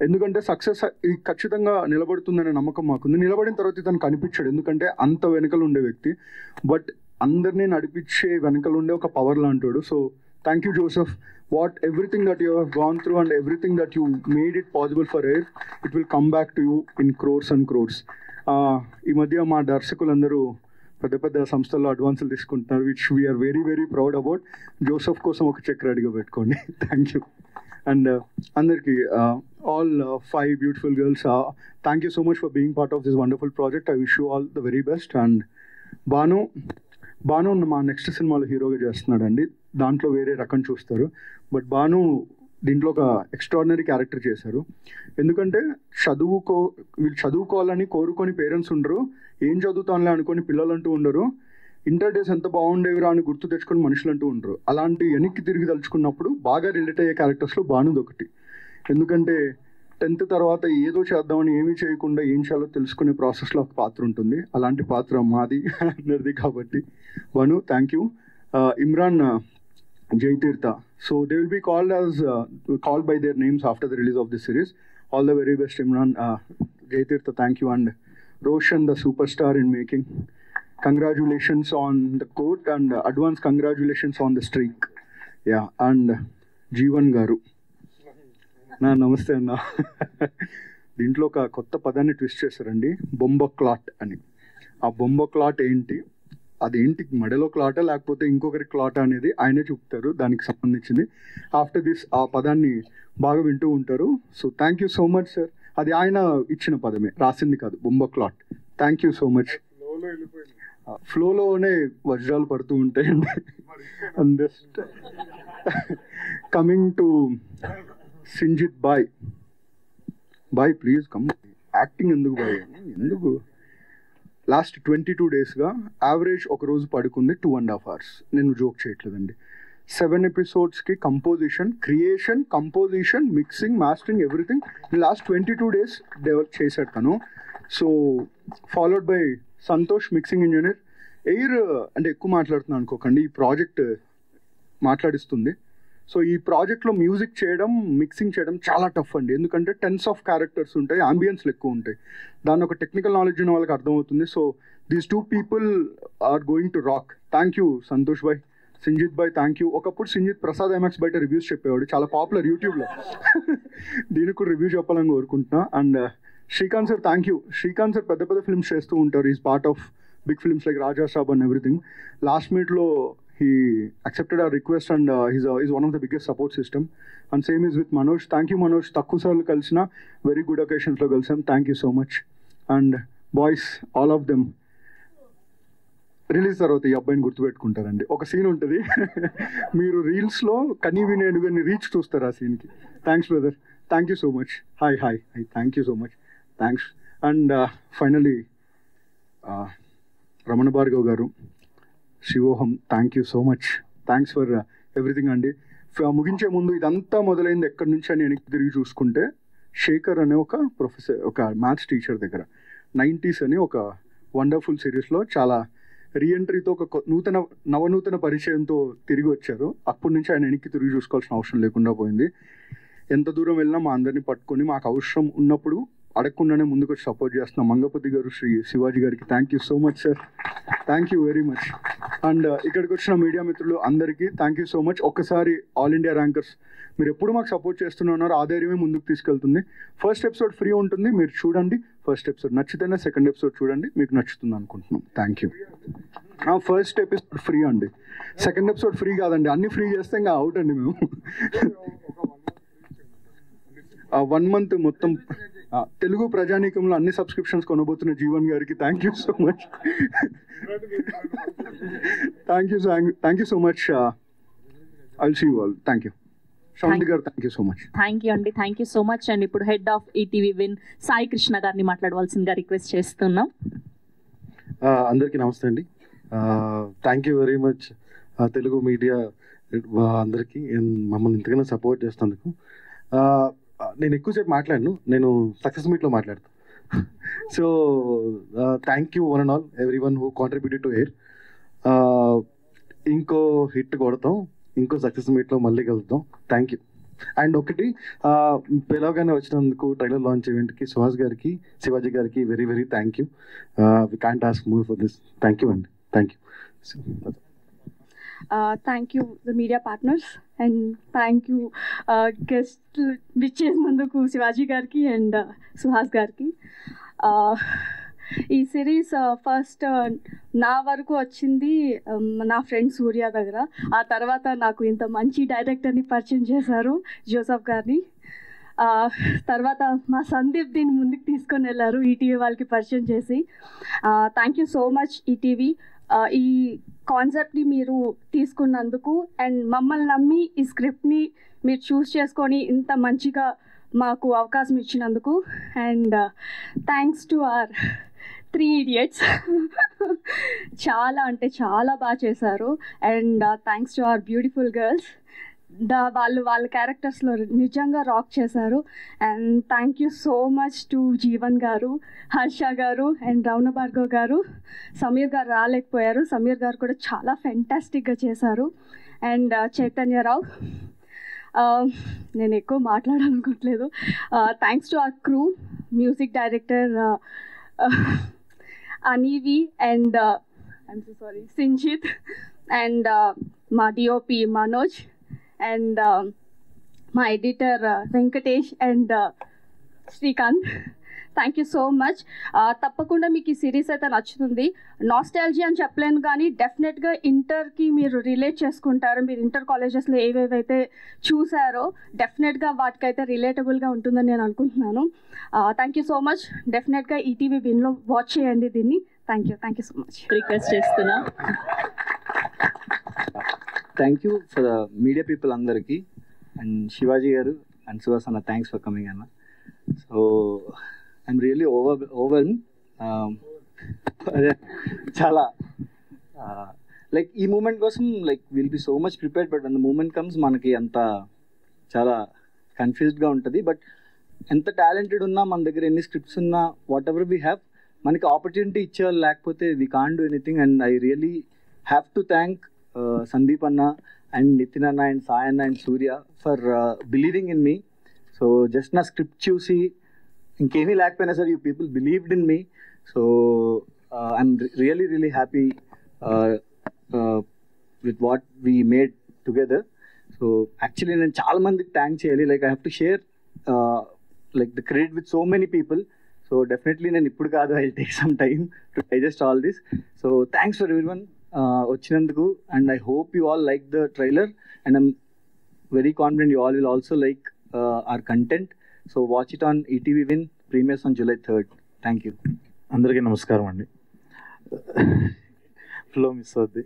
[SPEAKER 10] ఎందుకంటే సక్సెస్ ఖచ్చితంగా నిలబడుతుందనే నమ్మకం మాకుంది. నిలబడిన తర్వాత ఇతను కనిపించాడు, ఎందుకంటే అంత వెనకలు ఉండే వ్యక్తి. బట్ అందరినీ నడిపించే వెనకలు ఉండే ఒక పవర్ లాంటాడు. So thank you Joseph. What everything that you have gone through and everything that you made it possible for Air, it will come back to you in crores and crores. ఈ మధ్య మా దర్శకులందరూ పెద్ద పెద్ద సంస్థల్లో అడ్వాన్సులు తీసుకుంటున్నారు, which we are very very proud about. Joseph కోసం ఒక చెక్ రెడీగా పెట్టుకోండి. Thank you. అండ్ అందరికీ all 5 beautiful girls, thank you so much for being part of this wonderful project. I wish you all the very best. And Bhanu మా నెక్స్ట్ సినిమాలో హీరోగా చేస్తున్నాడండి. దాంట్లో వేరే రకం చూస్తారు, బట్ భాను దీంట్లో ఒక ఎక్స్ట్రాడినరీ క్యారెక్టర్ చేశారు. ఎందుకంటే వీళ్ళు చదువుకోవాలని కోరుకొని పేరెంట్స్ ఉండరు, ఏం చదువుతానులే అనుకొని పిల్లలంటూ ఉండరు, ఇంటర్ డేస్ ఎంత బాగుండేవిరా అని గుర్తు తెచ్చుకొని మనుషులు అంటూ ఉండరు. అలాంటి వెనక్కి తిరిగి తలుచుకున్నప్పుడు బాగా రిలేట్ అయ్యే క్యారెక్టర్స్లో భానుది ఒకటి. ఎందుకంటే 10th తర్వాత ఏదో చేద్దామని ఏమీ చేయకుండా ఏం చేయాలో తెలుసుకునే ప్రాసెస్లో ఒక పాత్ర ఉంటుంది. అలాంటి పాత్ర మాది అందరిది కాబట్టి Bhanu thank you. Imran, Jayatirtha, so they will be called by their names after the release of this series. All the very best, Imran. Jaytirtha, thank you. And Roshan, the superstar in making, congratulations on the quote and advance congratulations on the streak. Yeah. And Jeevan garu, నమస్తే అన్న. దీంట్లో ఒక కొత్త పదాన్ని ట్విస్ట్ చేశారండి, బొంబ క్లాట్ అని. ఆ బొంబ క్లాట్ ఏంటి, అదేంటి మెడలో క్లాటా లేకపోతే ఇంకొకరి క్లాటా అనేది ఆయనే చెప్తారు, దానికి సంబంధించింది. ఆఫ్టర్ దిస్ ఆ పదాన్ని బాగా వింటూ ఉంటారు. So thank you so much sir. అది ఆయన ఇచ్చిన పదమే, రాసింది కాదు, బొంబ క్లాట్. Thank you so much. ఫ్లోలోనే వజ్రాలు పడుతూ ఉంటాయండి. అండ్ కమింగ్ టు సింజిత్ బాయ్ ప్లీజ్ కమ్. యాక్టింగ్ ఎందుకు బాయ్, ఎందుకు? లాస్ట్ 22 డేస్గా యావరేజ్ ఒక రోజు పడుకుంది 2.5 hours. నేను జోక్ చేయట్లేదండి. 7 episodes composition, creation, composition, mixing, mastering, everything last 22 days develop చేశాడు తను. So followed by Santosh, mixing engineer. Air అంటే ఎక్కువ మాట్లాడుతున్నాను అనుకోకండి, ఈ ప్రాజెక్ట్ మాట్లాడిస్తుంది. సో ఈ ప్రాజెక్ట్లో మ్యూజిక్ చేయడం, మిక్సింగ్ చేయడం చాలా టఫ్ అండి. ఎందుకంటే 10s of characters ఉంటాయి, అంబియన్స్లు ఎక్కువ ఉంటాయి. దాని ఒక టెక్నికల్ నాలెడ్జ్ ఉన్న వాళ్ళకి అర్థమవుతుంది. So these 2 people are going to rock. Thank you Santosh bhai. Sinjith bhai thank you. ఒకప్పుడు సింజిత్ ప్రసాద్ ఐమాక్స్ బయట రివ్యూస్ చెప్పేవాడు, చాలా పాపులర్ యూట్యూబ్లో. దీనికి కూడా రివ్యూ చెప్పాలని కోరుకుంటున్నా. And Srikanth sir thank you. Srikanth sir పెద్ద పెద్ద ఫిల్మ్స్ చేస్తూ ఉంటారు, is part of big films like Raja Saab and everything. Last మీట్లో he accepted our request and he's one of the biggest support system. And same is with Manoj. Thank you Manoj. Takku sarlu kalsina, very good occasions lo kalsam. Thank you so much. And boys, all of them release తర్వాత ఈ అబ్బాయిని గుర్తుపెట్టుకుంటారండి. ఒక సీన్ ఉంటుంది, మీరు రీల్స్లో కనీ వినేడుగాని రీచ్ చూస్తారు ఆ సీన్కి. Thanks brother, thank you so much. Hi thank you so much, thanks. And finally Ramana Bhargav garu, Shivoham, thank you so much. Thanks for everything అండి. ముగించే ముందు ఇదంతా మొదలైంది ఎక్కడి నుంచి అని వెనక్కి తిరిగి చూసుకుంటే, శేఖర్ అనే ఒక ప్రొఫెసర్, ఒక మ్యాథ్స్ టీచర్ దగ్గర 90s అని ఒక వండర్ఫుల్ సిరీస్లో చాలా రీఎంట్రీతో ఒక నవనూతన పరిచయంతో తిరిగి వచ్చారు. అప్పటి నుంచి ఆయన వెనక్కి తిరిగి చూసుకోవాల్సిన అవసరం లేకుండా పోయింది. ఎంత దూరం వెళ్ళినా మా అందరినీ పట్టుకొని మాకు అవసరం ఉన్నప్పుడు అడగకుండానే ముందుకు వచ్చి సపోర్ట్ చేస్తున్న మంగపతి గారు, శ్రీ శివాజీ గారికి thank you so much sir. Thank you very much. And ఇక్కడికి వచ్చిన మీడియా మిత్రులు అందరికీ థ్యాంక్ యూ సో మచ్. ఒక్కసారి ఆల్ ఇండియా ర్యాంకర్స్, మీరు ఎప్పుడు మాకు సపోర్ట్ చేస్తున్నారు, ఆ ధైర్యమే ముందుకు తీసుకెళ్తుంది. ఫస్ట్ ఎపిసోడ్ ఫ్రీ ఉంటుంది, మీరు చూడండి. ఫస్ట్ ఎపిసోడ్ నచ్చితేనే సెకండ్ ఎపిసోడ్ చూడండి, మీకు నచ్చుతుంది అనుకుంటున్నాం. Thank you. First episode free అండి, సెకండ్ ఎపిసోడ్ ఫ్రీ కాదండి. అన్ని ఫ్రీ చేస్తే ఇంకా అవుట్ అండి మేము. 1 month మొత్తం తెలుగు ప్రజానీకంలో అన్ని సబ్స్క్రిప్షన్స్ కొనబోతున్న జీవన్ గారికి thank you so much. Thank you so much. I will see you all. Thank you. Sravanthi garu thank you so much.
[SPEAKER 1] Thank you అండి, thank you so much. And ఇప్పుడు హెడ్ ఆఫ్ ఈటీవీ విన్ సాయి కృష్ణ గారిని మాట్లాడవలసిందిగా రిక్వెస్ట్ చేస్తున్నాం.
[SPEAKER 10] అందరికీ నమస్తే అండి. Thank you very much Telugu media అందరికీ మమ్మల్ని ఇంతగానో సపోర్ట్ చేస్తున్నందుకు. నేను ఎక్కువసేపు మాట్లాడను, నేను సక్సెస్ మీట్లో మాట్లాడతాను. So thank you one and all every one who contributed to air. ఇంకో హిట్ కొడతాం, ఇంకో సక్సెస్ మీట్లో మళ్ళీ కలుద్దాం. Thank you. అండ్ ఒకటి పిలవగానే వచ్చినందుకు ట్రైలర్ లాంచ్ ఈవెంట్కి సుహాస్ గారికి, శివాజీ గారికి very very thank you. We can't ask more for this. Thank you అండి, thank you.
[SPEAKER 6] Thank you the media partners and thank you guest విచ్చేసినందుకు శివాజీ గారికి అండ్ సుహాస్ గారికి. ఈ సిరీస్ ఫస్ట్ నా వరకు వచ్చింది నా ఫ్రెండ్ సూర్య దగ్గర. ఆ తర్వాత నాకు ఇంత మంచి డైరెక్టర్ని పరిచయం చేశారు, జోసఫ్ గారిని. తర్వాత మా సందీప్ దీన్ని ముందుకు తీసుకొని వెళ్ళారు ఈటీవీ వాళ్ళకి పరిచయం చేసి. Thank you so much ETV, ఈ కాన్సెప్ట్ని మీరు తీసుకున్నందుకు అండ్ మమ్మల్ని నమ్మి ఈ స్క్రిప్ట్ని మీరు చూస్ చేసుకొని ఇంత మంచిగా మాకు అవకాశం ఇచ్చినందుకు. And thanks to our 3 idiots. చాలా అంటే చాలా బాగా చేశారు. And thanks to our beautiful girls, వాళ్ళ క్యారెక్టర్స్లో నిజంగా రాక్ చేశారు. And thank you so much to Jeevan గారు, హర్ష గారు అండ్ రవణ భార్గవ్ గారు. సమీర్ గారు రాలేకపోయారు, సమీర్ గారు కూడా చాలా ఫెంటాస్టిక్గా చేశారు. అండ్ చైతన్యరావు, నేను ఎక్కువ మాట్లాడాలనుకోవట్లేదు. Thanks to our crew, music director అనీవి and I'm so sorry Sinjith and మా డిఓపి మనోజ్ అండ్ మా editor Venkatesh and Srikanth. Thank you so much. తప్పకుండా మీకు ఈ సిరీస్ అయితే నచ్చుతుంది. నాస్టాలజీ అని చెప్పలేను కానీ డెఫినెట్గా ఇంటర్కి మీరు రిలేట్ చేసుకుంటారు. మీరు ఇంటర్ కాలేజెస్లో ఏవేవైతే చూసారో డెఫినెట్గా వాటికైతే రిలేటబుల్గా ఉంటుందని నేను అనుకుంటున్నాను. Thank you so much. డెఫినెట్గా ఈటీవీ విన్లో వాచ్ చేయండి దీన్ని. Thank you so much.
[SPEAKER 1] Request చేస్తున్నా.
[SPEAKER 11] Thank you for the media people అందరికీ అండ్ శివాజీ గారు అండ్ సుహాస్ అన్న, థ్యాంక్స్ ఫర్ కమింగ్ అన్న. సో ఐఎమ్ రియల్లీ ఓవర్ చాలా లైక్ ఈ మూమెంట్ కోసం like will be so much prepared, but and moment comes మనకి అంత చాలా కన్ఫ్యూజ్డ్గా ఉంటుంది. బట్ ఎంత టాలెంటెడ్ ఉన్నా, మన దగ్గర ఎన్ని స్క్రిప్ట్స్ ఉన్నా, వాట్ ఎవర్ వీ హ్యావ్, మనకి ఆపర్చునిటీ ఇచ్చేవాళ్ళు లేకపోతే we can't do anything. And I really have to thank Sandeep అన్న అండ్ నితిన్ అన్న అండ్ సాయి అన్న and Surya for believing in me. So just నా స్క్రిప్ట్ చూసి ఇంకేమీ లేకపోయినా sir you people believed in me. So I'm really happy with what we made together. So actually నేను చాలా మందికి థ్యాంక్ చేయాలి. Like I have to share like the credit with so many people. So definitely నేను ఇప్పుడు కాదు, I take some time to digest all this. So thanks for everyone వచ్చినందుకు. And I hope you all like the trailer and I'm very confident you all will also like our content. So watch it on ETV Win, premieres on July 3rd. Thank you.
[SPEAKER 12] అందరికీ నమస్కారం అండి. ఫ్లో మిస్ అవుద్ది.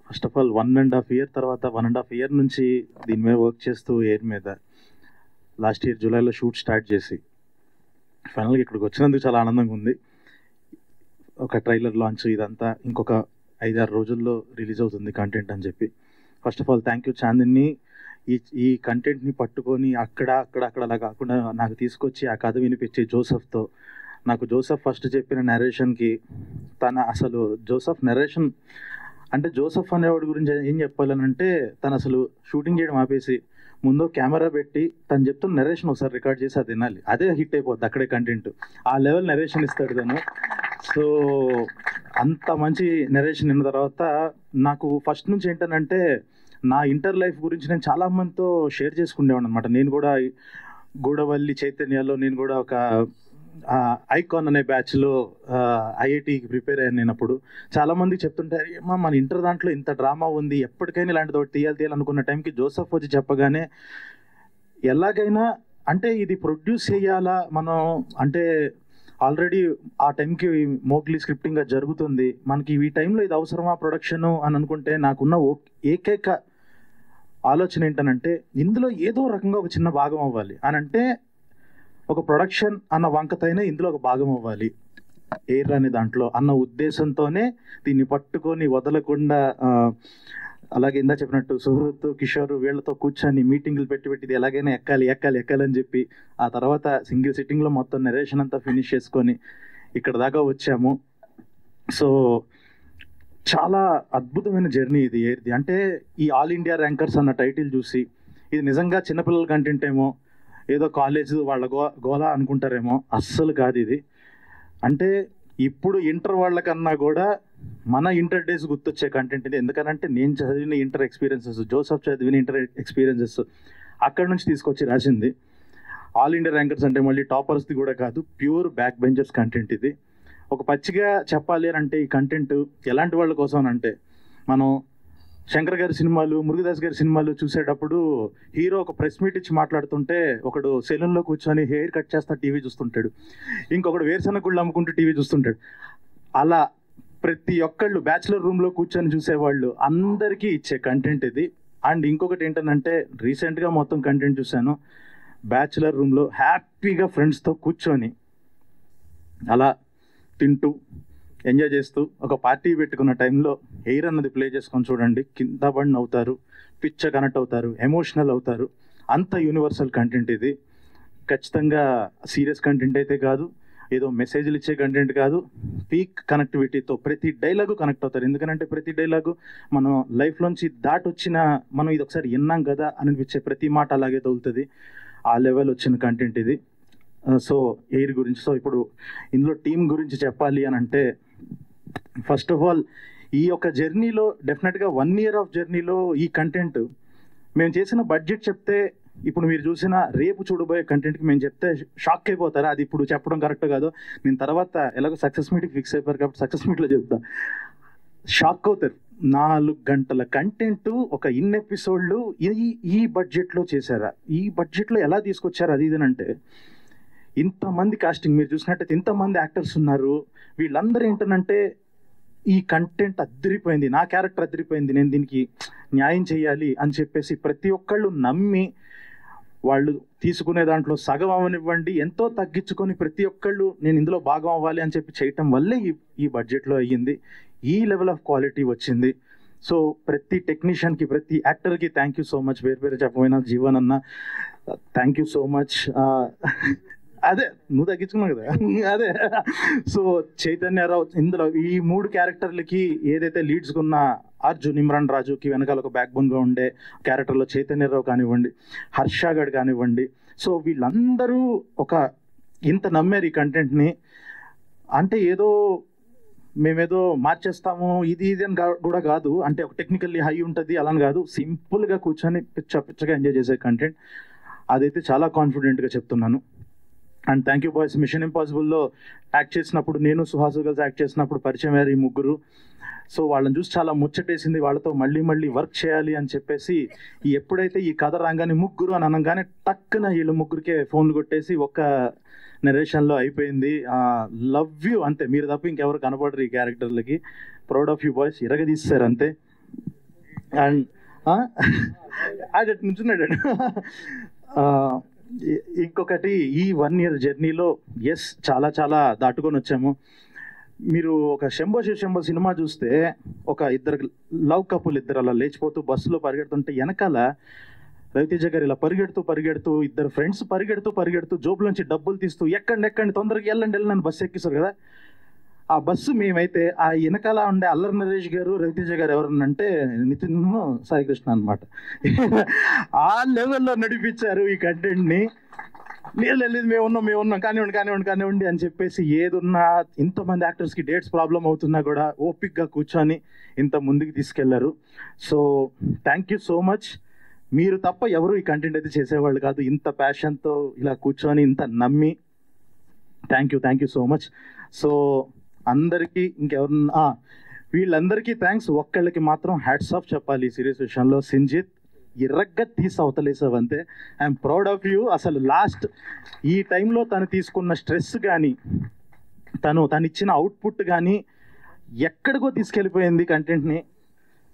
[SPEAKER 12] ఫస్ట్ ఆఫ్ ఆల్ 1.5 year తర్వాత 1.5 year నుంచి దీని మీద వర్క్ చేస్తూ ఎయిర్ మీద లాస్ట్ ఇయర్ జూలైలో షూట్ స్టార్ట్ చేసి ఫైనల్గా ఇక్కడికి వచ్చినందుకు చాలా ఆనందంగా ఉంది. ఒక ట్రైలర్ లాంచ్ ఇదంతా ఇంకొక 5-6 రోజుల్లో రిలీజ్ అవుతుంది కంటెంట్ అని చెప్పి. First of all thank you Chandini, ఈ కంటెంట్ని పట్టుకొని అక్కడ అలా కాకుండా నాకు తీసుకొచ్చి ఆ కథ వినిపించి జోసఫ్తో. నాకు జోసఫ్ ఫస్ట్ చెప్పిన నరేషన్కి అసలు జోసఫ్ నరేషన్ అంటే జోసఫ్ అనేవాడి గురించి ఏం చెప్పాలనంటే తను అసలు షూటింగ్ చేయడం ఆపేసి ముందు కెమెరా పెట్టి తను చెప్తున్న నరేషన్ ఒకసారి రికార్డ్ చేసి అది వినాలి, అదే హిట్ అయిపోద్ది అక్కడే కంటెంట్. ఆ లెవెల్ నరేషన్ ఇస్తాడు తను. సో అంత మంచి నరేషన్ విన్న తర్వాత నాకు ఫస్ట్ నుంచి ఏంటనంటే నా ఇంటర్ లైఫ్ గురించి నేను చాలా మందితో షేర్ చేసుకునేవాడు అనమాట. నేను కూడా గూడవల్లి చైతన్యాలో నేను కూడా ఒక ఐకాన్ అనే బ్యాచ్లో ఐఐటికి ప్రిపేర్ అయ్యాను. నేను అప్పుడు చాలామందికి చెప్తుంటారు, ఏమా మన ఇంటర్ దాంట్లో ఇంత డ్రామా ఉంది, ఎప్పటికైనా ఇలాంటిది ఒకటి తీయాలనుకున్న టైంకి జోసఫ్ వచ్చి చెప్పగానే ఎలాగైనా అంటే ఇది ప్రొడ్యూస్ చేయాలా మనం అంటే ఆల్రెడీ ఆ టైంకి మోగ్లీ స్క్రిప్టింగ్గా జరుగుతుంది, మనకి ఈ టైంలో ఇది అవసరమా ప్రొడక్షన్ అని అనుకుంటే నాకున్న ఏకైక ఆలోచన ఏంటనంటే ఇందులో ఏదో రకంగా ఒక చిన్న భాగం అవ్వాలి అని అంటే ఒక ప్రొడక్షన్ అన్న వంకతైనా ఇందులో ఒక భాగం అవ్వాలి ఎయిర్ అనే దాంట్లో అన్న ఉద్దేశంతోనే దీన్ని పట్టుకొని వదలకుండా అలాగే ఇందా చెప్పినట్టు సుహృత్ కిషోర్ వీళ్ళతో కూర్చొని మీటింగ్లు పెట్టి ఇది ఎలాగైనా ఎక్కాలి అని చెప్పి ఆ తర్వాత సింగిల్ సిట్టింగ్లో మొత్తం నెరేషన్ అంతా ఫినిష్ చేసుకొని ఇక్కడ దాకా వచ్చాము. సో చాలా అద్భుతమైన జర్నీ ఇది ఎయిర్ది. అంటే ఈ ఆల్ ఇండియా ర్యాంకర్స్ అన్న టైటిల్ చూసి ఇది నిజంగా చిన్నపిల్లల కంటెంట్ ఏమో, ఏదో కాలేజ్ వాళ్ళ గోలా అనుకుంటారేమో, అస్సలు కాదు ఇది. అంటే ఇప్పుడు ఇంటర్ వాళ్ళకన్నా కూడా మన ఇంటర్ డేస్ గుర్తొచ్చే కంటెంట్ ఇది. ఎందుకనంటే నేను చదివిన ఇంటర్ ఎక్స్పీరియన్సెస్, జోసఫ్ చదివిన ఇంటర్ ఎక్స్పీరియన్సెస్ అక్కడ నుంచి తీసుకొచ్చి రాసింది. ఆల్ ఇండియా ర్యాంకర్స్ అంటే మళ్ళీ టాపర్స్ది కూడా కాదు, ప్యూర్ బ్యాక్ బెంచర్స్ కంటెంట్ ఇది. ఒక పచ్చిగా చెప్పాలి అంటే ఈ కంటెంట్ ఎలాంటి వాళ్ళ కోసం అంటే మనం శంకర్ గారి సినిమాలు, మురుగదాస్ గారి సినిమాలు చూసేటప్పుడు హీరో ఒక ప్రెస్ మీట్ ఇచ్చి మాట్లాడుతుంటే ఒకడు సెలూన్లో కూర్చొని హెయిర్ కట్ చేస్తా టీవీ చూస్తుంటాడు, ఇంకొకడు వేరుశనగ గుళ్ళు అమ్ముకుంటూ టీవీ చూస్తుంటాడు. అలా ప్రతి ఒక్కళ్ళు బ్యాచులర్ రూమ్లో కూర్చొని చూసేవాళ్ళు అందరికీ ఇచ్చే కంటెంట్ ఇది. అండ్ ఇంకొకటి ఏంటంటే రీసెంట్గా మొత్తం కంటెంట్ చూశాను, బ్యాచులర్ రూమ్లో హ్యాపీగా ఫ్రెండ్స్తో కూర్చొని అలా తింటూ ఎంజాయ్ చేస్తూ ఒక పార్టీ పెట్టుకున్న టైంలో ఎయిర్ అన్నది ప్లే చేసుకొని చూడండి, కింద పడి నవ్వుతారు, పిచ్చ కనెక్ట్ అవుతారు, ఎమోషనల్ అవుతారు. అంత యూనివర్సల్ కంటెంట్ ఇది. ఖచ్చితంగా సీరియస్ కంటెంట్ అయితే కాదు, ఏదో మెసేజ్లు ఇచ్చే కంటెంట్ కాదు, పీక్ కనెక్టివిటీతో ప్రతి డైలాగు కనెక్ట్ అవుతారు. ఎందుకంటే ప్రతి డైలాగు మనం లైఫ్లోంచి దాటొచ్చిన, మనం ఇది ఒకసారి విన్నాం కదా అనిపించే ప్రతి మాట అలాగే తగులుతుంది. ఆ లెవెల్ వచ్చిన కంటెంట్ ఇది. సో ఎయిర్ గురించి, సో ఇప్పుడు ఇందులో టీం గురించి చెప్పాలి అని అంటే ఫస్ట్ ఆఫ్ ఆల్ ఈ యొక్క జర్నీలో డెఫినెట్గా 1 year ఆఫ్ జర్నీలో ఈ కంటెంట్ మేము చేసిన బడ్జెట్ చెప్తే, ఇప్పుడు మీరు చూసిన రేపు చూడబోయే కంటెంట్కి మేము చెప్తే షాక్ అయిపోతారా, అది ఇప్పుడు చెప్పడం కరెక్ట్ కాదు. నేను తర్వాత ఎలాగో సక్సెస్ మీట్కి ఫిక్స్ అయిపోయారు కాబట్టి సక్సెస్ మీట్లో చెప్తా, షాక్ అవుతారు. 4 గంటల కంటెంట్ ఒక ఎపిసోడ్లు ఈ బడ్జెట్లో చేశారా, ఈ బడ్జెట్లో ఎలా తీసుకొచ్చారు అది ఇది అంటే ఇంతమంది కాస్టింగ్ మీరు చూసినట్టయితే ఇంతమంది యాక్టర్స్ ఉన్నారు. వీళ్ళందరూ ఏంటంటే ఈ కంటెంట్ అద్దరిపోయింది, నా క్యారెక్టర్ అద్దరిపోయింది, నేను దీనికి న్యాయం చేయాలి అని చెప్పేసి ప్రతి ఒక్కళ్ళు నమ్మి వాళ్ళు తీసుకునే దాంట్లో సగం అవనివ్వండి ఎంతో తగ్గించుకొని ప్రతి ఒక్కళ్ళు నేను ఇందులో భాగం అవ్వాలి అని చెప్పి చేయటం వల్లే ఈ బడ్జెట్లో అయ్యింది. ఈ లెవెల్ ఆఫ్ క్వాలిటీ వచ్చింది. సో ప్రతి టెక్నీషియన్కి, ప్రతి యాక్టర్కి థ్యాంక్ యూ సో మచ్. వేరు చెప్పమైనా జీవన్ అన్న థ్యాంక్ యూ సో మచ్. అదే నువ్వు తగ్గించుకున్నావు కదా, అదే. సో చైతన్యరావు ఇందులో ఈ 3 క్యారెక్టర్లకి ఏదైతే లీడ్స్గా ఉన్న అర్జున్, ఇమ్రాన్ రాజుకి వెనకాల ఒక బ్యాక్ బోన్గా ఉండే క్యారెక్టర్లో చైతన్యరావు కానివ్వండి, హర్ష గడ్ కానివ్వండి. సో వీళ్ళందరూ ఒక ఇంత నమ్మారు ఈ కంటెంట్ని. అంటే ఏదో మేమేదో మార్చేస్తాము ఇది అని కూడా కాదు, అంటే ఒక టెక్నికల్లీ హై ఉంటుంది అలా కాదు, సింపుల్గా కూర్చొని పిచ్చగా ఎంజాయ్ చేసే కంటెంట్. అదైతే చాలా కాన్ఫిడెంట్గా చెప్తున్నాను. And thank you boys. Mission ఇంపాసిబుల్లో యాక్ట్ చేసినప్పుడు నేను సుహాసు కలిసి యాక్ట్ చేసినప్పుడు పరిచయం అయ్యారు ఈ 3. సో వాళ్ళని చూసి చాలా ముచ్చటేసింది, వాళ్ళతో మళ్ళీ వర్క్ చేయాలి అని చెప్పేసి ఎప్పుడైతే ఈ కథ రాగానే 3 అని అనగానే టక్కున వీళ్ళు 3కే ఫోన్లు కొట్టేసి ఒక్క నెరేషన్లో అయిపోయింది. లవ్ యూ అంతే, మీరు తప్ప ఇంకెవరు కనపడరు ఈ క్యారెక్టర్లకి. ప్రౌడ్ ఆఫ్ యూ బాయ్స్, ఇరగదీస్తారు అంతే. అండ్ అది నుంచున్నాడు. ఇంకొకటి ఈ 1 year జర్నీలో చాలా దాటుకొని వచ్చాము. మీరు ఒక శంభో శంభో సినిమా చూస్తే ఒక ఇద్దరు లవ్ కపుల్ అలా లేచిపోతూ బస్సులో పరిగెడుతుంటే వెనకాల రవితేజ గారు ఇలా పరిగెడుతూ ఇద్దరు ఫ్రెండ్స్ పరిగెడుతూ జోబులోంచి డబ్బులు తీస్తూ ఎక్కండి తొందరగా వెళ్ళండి నన్ను బస్సు ఎక్కిస్తారు కదా. ఆ బస్సు మేమైతే ఆ వెనకాల ఉండే అల్లరి నరేష్ గారు, రవితేజ గారు ఎవరన్నంటే నితిన్ సాయికృష్ణ అనమాట. ఆ లెవెల్లో నడిపించారు ఈ కంటెంట్ని. లేదు మేము ఉన్నాం కానివ్వండి అని చెప్పేసి ఏదున్నా ఇంతమంది యాక్టర్స్కి డేట్స్ ప్రాబ్లం అవుతున్నా కూడా ఓపిక్గా కూర్చొని ఇంత ముందుకు తీసుకెళ్లారు. So thank you so much. మీరు తప్ప ఎవరు ఈ కంటెంట్ అయితే చేసేవాళ్ళు కాదు, ఇంత ప్యాషన్తో ఇలా కూర్చొని ఇంత నమ్మి. Thank you so much. So అందరికీ ఇంకెవరన్నా వీళ్ళందరికీ థ్యాంక్స్. ఒక్కళ్ళకి మాత్రం హ్యాట్స్ ఆఫ్ చెప్పాలి ఈ సిరీస్ విషయంలో. సింజిత్ ఇరగ్గా తీసి అవతలేసావు అంతే. I'm proud of you. అసలు లాస్ట్ ఈ టైంలో తను తీసుకున్న స్ట్రెస్ కానీ తను ఇచ్చిన అవుట్పుట్ కానీ ఎక్కడికో తీసుకెళ్ళిపోయింది కంటెంట్ని.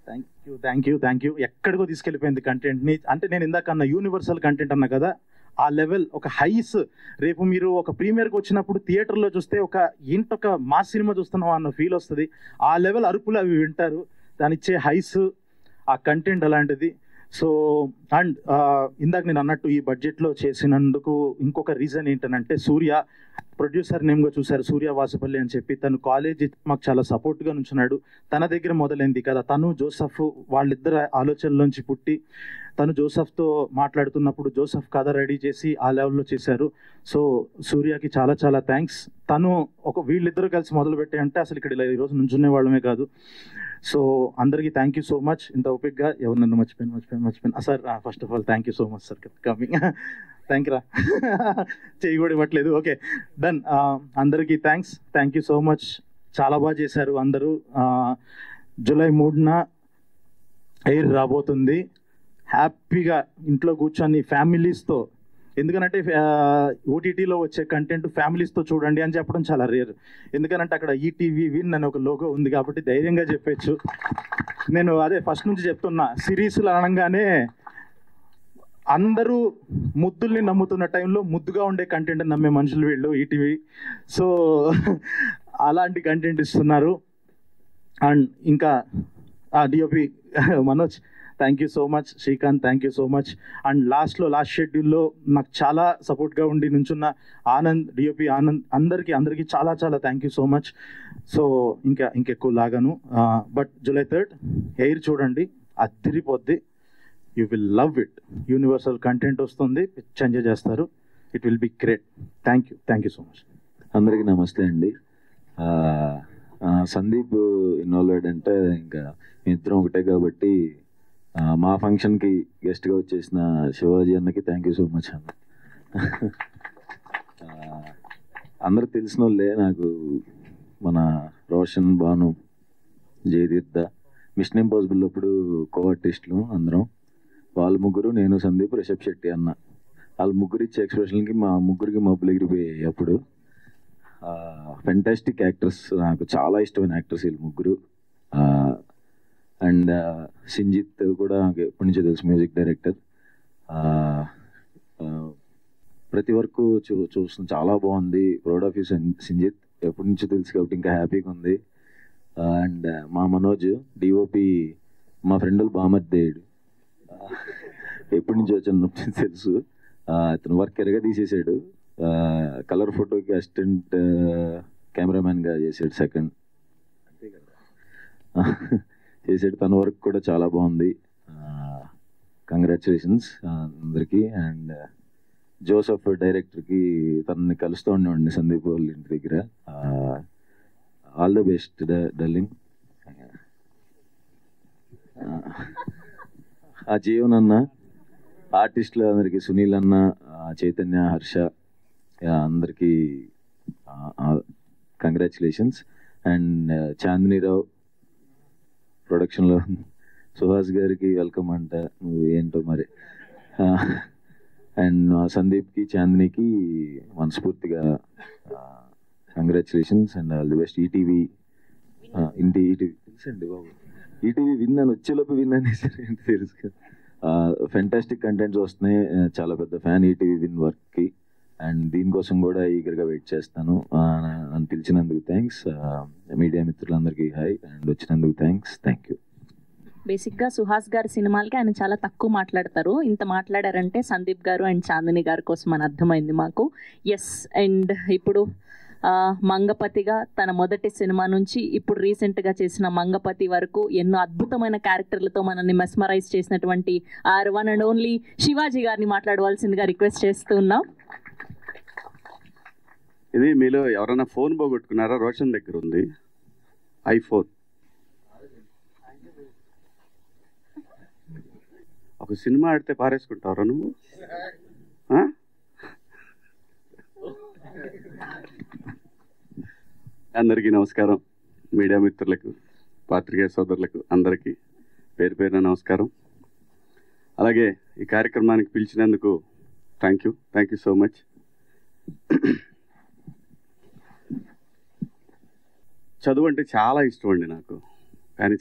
[SPEAKER 12] Thank you. ఎక్కడికో తీసుకెళ్ళిపోయింది కంటెంట్ని. అంటే నేను ఇందాక అన్న యూనివర్సల్ కంటెంట్ అన్నా కదా, ఆ లెవెల్ ఒక హైస్. రేపు మీరు ఒక ప్రీమియర్కి వచ్చినప్పుడు థియేటర్లో చూస్తే ఏంటొక మాస్ సినిమా చూస్తున్నాం అన్న ఫీల్ వస్తుంది. ఆ లెవెల్ అరుపులు అవి వింటారు. దానిచ్చే హైస్, ఆ కంటెంట్ అలాంటిది. సో అండ్ ఇందాక నేను అన్నట్టు ఈ బడ్జెట్లో చేసినందుకు ఇంకొక రీజన్ ఏంటనంటే, సూర్య ప్రొడ్యూసర్ నేమ్గా చూశారు, సూర్య వాసుపల్లి అని చెప్పి. తను కాలేజ్ మాకు చాలా సపోర్ట్గా నుంచున్నాడు. తన దగ్గర మొదలైంది కదా, తను జోసఫ్ వాళ్ళిద్దరు ఆలోచనలోంచి పుట్టి తను జోసఫ్తో మాట్లాడుతున్నప్పుడు జోసఫ్ కథ రెడీ చేసి ఆ లెవెల్లో చేశారు. సో సూర్యకి చాలా చాలా థ్యాంక్స్. తను వీళ్ళిద్దరూ కలిసి మొదలుపెట్టే అంటే అసలు ఇక్కడ ఇలా ఈరోజు నుంచునే వాళ్ళమే కాదు. సో అందరికీ థ్యాంక్ యూ సో మచ్. ఇంత ఓపిక్గా ఎవరు నన్ను మర్చిపోయాను sir. First of all thank you so much sir coming. Thank రా చేయి కూడా ఇవ్వట్లేదు. Okay done. అందరికీ థ్యాంక్ యూ సో మచ్. చాలా బాగా చేశారు అందరూ. జూలై 3న ఎయిర్ రాబోతుంది. హ్యాపీగా ఇంట్లో కూర్చొని ఫ్యామిలీస్తో, ఎందుకనంటే ఓటీటీలో వచ్చే కంటెంట్ ఫ్యామిలీస్తో చూడండి అని చెప్పడం చాలా రేర్. ఎందుకనంటే అక్కడ ఈటీవీ విన్ అనే ఒక లోగో ఉంది కాబట్టి ధైర్యంగా చెప్పచ్చు. నేను అదే ఫస్ట్ నుంచి చెప్తున్నా, సిరీస్లు అనగానే అందరూ ముద్దుల్ని నమ్ముతున్న టైంలో ముద్దుగా ఉండే కంటెంట్ నమ్మే మనుషులు వీళ్ళు ఈటీవీ. సో అలాంటి కంటెంట్ ఇస్తున్నారు. అండ్ ఇంకా DOP Manoj thank you so much. Srikanth thank you so much. And last షెడ్యూల్లో నాకు చాలా సపోర్ట్గా ఉండి నుంచున్న ఆనంద్, డిఓపి ఆనంద్, అందరికీ చాలా చాలా thank you so much. So ఇంకెక్కువ లాగాను. బట్ July 3rd ఎయిర్ చూడండి, అదిరిపోద్ది. You will love it. Universal content వస్తుంది, ఎంజాయ్ చేస్తారు. It will be great. Thank you so much.
[SPEAKER 8] అందరికీ నమస్తే అండి. సందీప్ ఇన్వాల్వ్డ్ అంటే ఇంకా ఇద్దరం ఒకటే కాబట్టి మా ఫంక్షన్కి గెస్ట్గా వచ్చేసిన శివాజీ అన్నకి థ్యాంక్ యూ సో మచ్ అన్న. అందరు తెలిసిన వాళ్ళే నాకు. మన రోషన్, భాను, జయతీర్థ, మిషన్ ఇంపాసిబుల్ అప్పుడు కో ఆర్టిస్టులు అందరం. వాళ్ళ ముగ్గురు, నేను, సందీప్, రిషబ్ శెట్టి అన్న. వాళ్ళ ముగ్గురు ఇచ్చే ఎక్స్ప్రెషన్కి మా ముగ్గురికి మబ్బులు ఎగిరిపోయాయి అప్పుడు. ఫెంటాస్టిక్ యాక్టర్స్, నాకు చాలా ఇష్టమైన యాక్టర్స్ వీళ్ళు ముగ్గురు. అండ్ సింజిత్ కూడా నాకు ఎప్పటి నుంచో తెలుసు, మ్యూజిక్ డైరెక్టర్. ప్రతి వర్క్ చూస్తున్నాం, చాలా బాగుంది. Proud of you Sinjith. ఎప్పటి నుంచో తెలుసు కాబట్టి ఇంకా హ్యాపీగా ఉంది. అండ్ మా మనోజ్ డిఓపి, మా ఫ్రెండ్ బామర్దేయుడు, ఎప్పటి నుంచో వచ్చినప్పుడు తెలుసు. అతను వర్క్ ఎరగా తీసేసాడు. కలర్ ఫోటోకి అసిస్టెంట్ కెమెరామ్యాన్గా చేసాడు, సెకండ్ అంతే కదా చేసాడు. తన వర్క్ కూడా చాలా బాగుంది. కంగ్రాచులేషన్స్ అందరికీ. అండ్ జోసఫ్ డైరెక్టర్కి, తనని కలుస్తూ ఉండేవాడిని సందీప్ వాళ్ళ ఇంటి దగ్గర. All the best darling. Jeevan అన్న, ఆర్టిస్టులు అందరికీ, సునీల్ అన్న, చైతన్య, హర్ష, అందరికీ కంగ్రాచులేషన్స్. అండ్ చాందినీరావు ప్రొడక్షన్లో, సుహాస్ గారికి వెల్కమ్ అంట, నువ్వు ఏంటో మరి. అండ్ సందీప్కి, చాందినికి మనస్ఫూర్తిగా congratulations and all the best. ETV తెలుసండి బాబు, ఈటీవీ విన్ అని వచ్చేలోపు విన్ అనేసరి తెలుసు కదా. ఫెంటాస్టిక్ కంటెంట్స్ వస్తున్నాయి. చాలా పెద్ద ఫ్యాన్ ఈటీవీ విన్ వర్క్కి. అండ్ దీనికోసం కూడా ఈగర్గా వెయిట్ చేస్తాను. నన్ను పిలిచినందుకు థ్యాంక్స్. మీడియా మిత్రులందరికీ హాయ్. అండ్ వచ్చినందుకు థ్యాంక్ యూ.
[SPEAKER 1] బేసిక్గా సుహాస్ గారి సినిమాలకి ఆయన చాలా తక్కువ మాట్లాడతారు. ఇంత మాట్లాడారంటే సందీప్ గారు అండ్ చాందిని గారి కోసం అని అర్థమైంది మాకు. ఎస్. అండ్ ఇప్పుడు మంగపతిగా తన మొదటి సినిమా నుంచి ఇప్పుడు రీసెంట్గా చేసిన మంగపతి వరకు ఎన్నో అద్భుతమైన క్యారెక్టర్లతో మనల్ని మెస్మరైజ్ చేసినటువంటి our one and only Shivaji గారిని మాట్లాడవలసిందిగా రిక్వెస్ట్ చేస్తూ ఉన్నాం.
[SPEAKER 13] ఇది మీలో ఎవరైనా ఫోన్ పోగొట్టుకున్నారా? రోషన్ దగ్గర ఉంది ఐఫోన్. ఒక సినిమా ఆడితే పారేసుకుంటారా నువ్వు? అందరికీ నమస్కారం. మీడియా మిత్రులకు, పాత్రికేయ సోదరులకు అందరికీ పేరు పేరున నమస్కారం. అలాగే ఈ కార్యక్రమానికి పిలిచినందుకు థ్యాంక్ యూ సో మచ్. చదువు అంటే చాలా ఇష్టం అండి నాకు. కానీ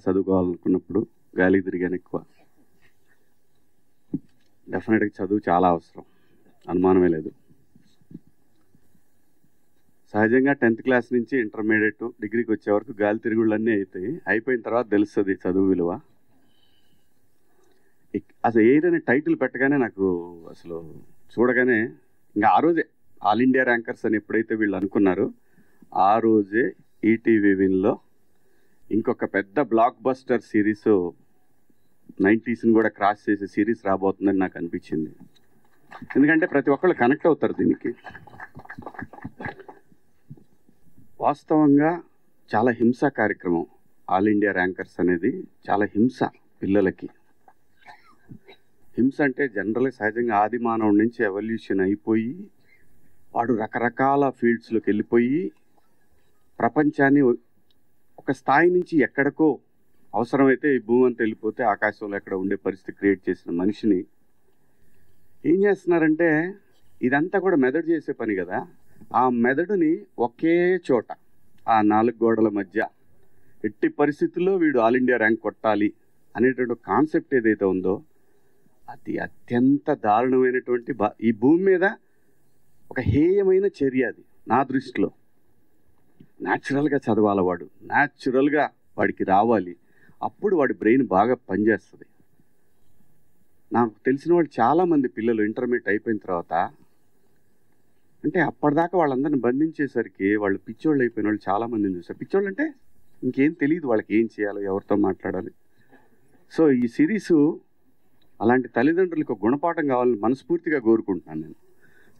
[SPEAKER 13] చదువుకోవాలనుకున్నప్పుడు గాలికి తిరిగాను ఎక్కువ. డెఫినెట్గా చదువు చాలా అవసరం, అనుమానమే లేదు. సహజంగా 10th క్లాస్ నుంచి ఇంటర్మీడియట్ డిగ్రీకి వచ్చే వరకు గాలి తిరుగుళ్ళన్నీ అవుతాయి. అయిపోయిన తర్వాత తెలుస్తుంది చదువు విలువ. అసలు ఏదైనా టైటిల్ పెట్టగానే నాకు అసలు చూడగానే ఇంకా ఆ రోజే ఆల్ ఇండియా ర్యాంకర్స్ అని ఎప్పుడైతే వీళ్ళు అనుకున్నారో ఆ రోజే ఈటీవీ విన్లో ఇంకొక పెద్ద బ్లాక్ బస్టర్ సిరీస్ 90s కూడా క్రాస్ చేసే సిరీస్ రాబోతుందని నాకు అనిపించింది. ఎందుకంటే ప్రతి ఒక్కళ్ళు కనెక్ట్ అవుతారు దీనికి. వాస్తవంగా చాలా హింస కార్యక్రమం ఆల్ ఇండియా ర్యాంకర్స్ అనేది. చాలా హింస పిల్లలకి. హింస అంటే జనరల్గా సహజంగా ఆది మానవుడి నుంచి ఎవల్యూషన్ అయిపోయి వాడు రకరకాల ఫీల్డ్స్లోకి వెళ్ళిపోయి ప్రపంచాన్ని ఒక స్థాయి నుంచి ఎక్కడికో అవసరమైతే ఈ భూమి అంతా వెళ్ళిపోతే ఆకాశంలో ఎక్కడ ఉండే పరిస్థితి క్రియేట్ చేసిన మనిషిని ఏం చేస్తున్నారంటే ఇదంతా కూడా మెదడు చేసే పని కదా. ఆ మెదడుని ఒకే చోట ఆ 4 గోడల మధ్య ఎట్టి పరిస్థితుల్లో వీడు ఆల్ ఇండియా ర్యాంక్ కొట్టాలి అనేటువంటి కాన్సెప్ట్ ఏదైతే ఉందో అది అత్యంత దారుణమైనటువంటి ఈ భూమి మీద ఒక హేయమైన చర్య అది నా దృష్టిలో. న్యాచురల్గా చదవాలి వాడు, న్యాచురల్గా వాడికి రావాలి, అప్పుడు వాడి బ్రెయిన్ బాగా పనిచేస్తుంది. నాకు తెలిసిన వాళ్ళు చాలామంది పిల్లలు ఇంటర్మీడియట్ అయిపోయిన తర్వాత అంటే అప్పటిదాకా వాళ్ళందరిని బంధించేసరికి వాళ్ళు పిచ్చోళ్ళు అయిపోయిన వాళ్ళు చాలామందిని చూసారు. పిచ్చోళ్ళు అంటే ఇంకేం తెలియదు వాళ్ళకి ఏం చేయాలో, ఎవరితో మాట్లాడాలి. సో ఈ సిరీసు అలాంటి తల్లిదండ్రులకు గుణపాఠం కావాలని మనస్ఫూర్తిగా కోరుకుంటున్నాను నేను.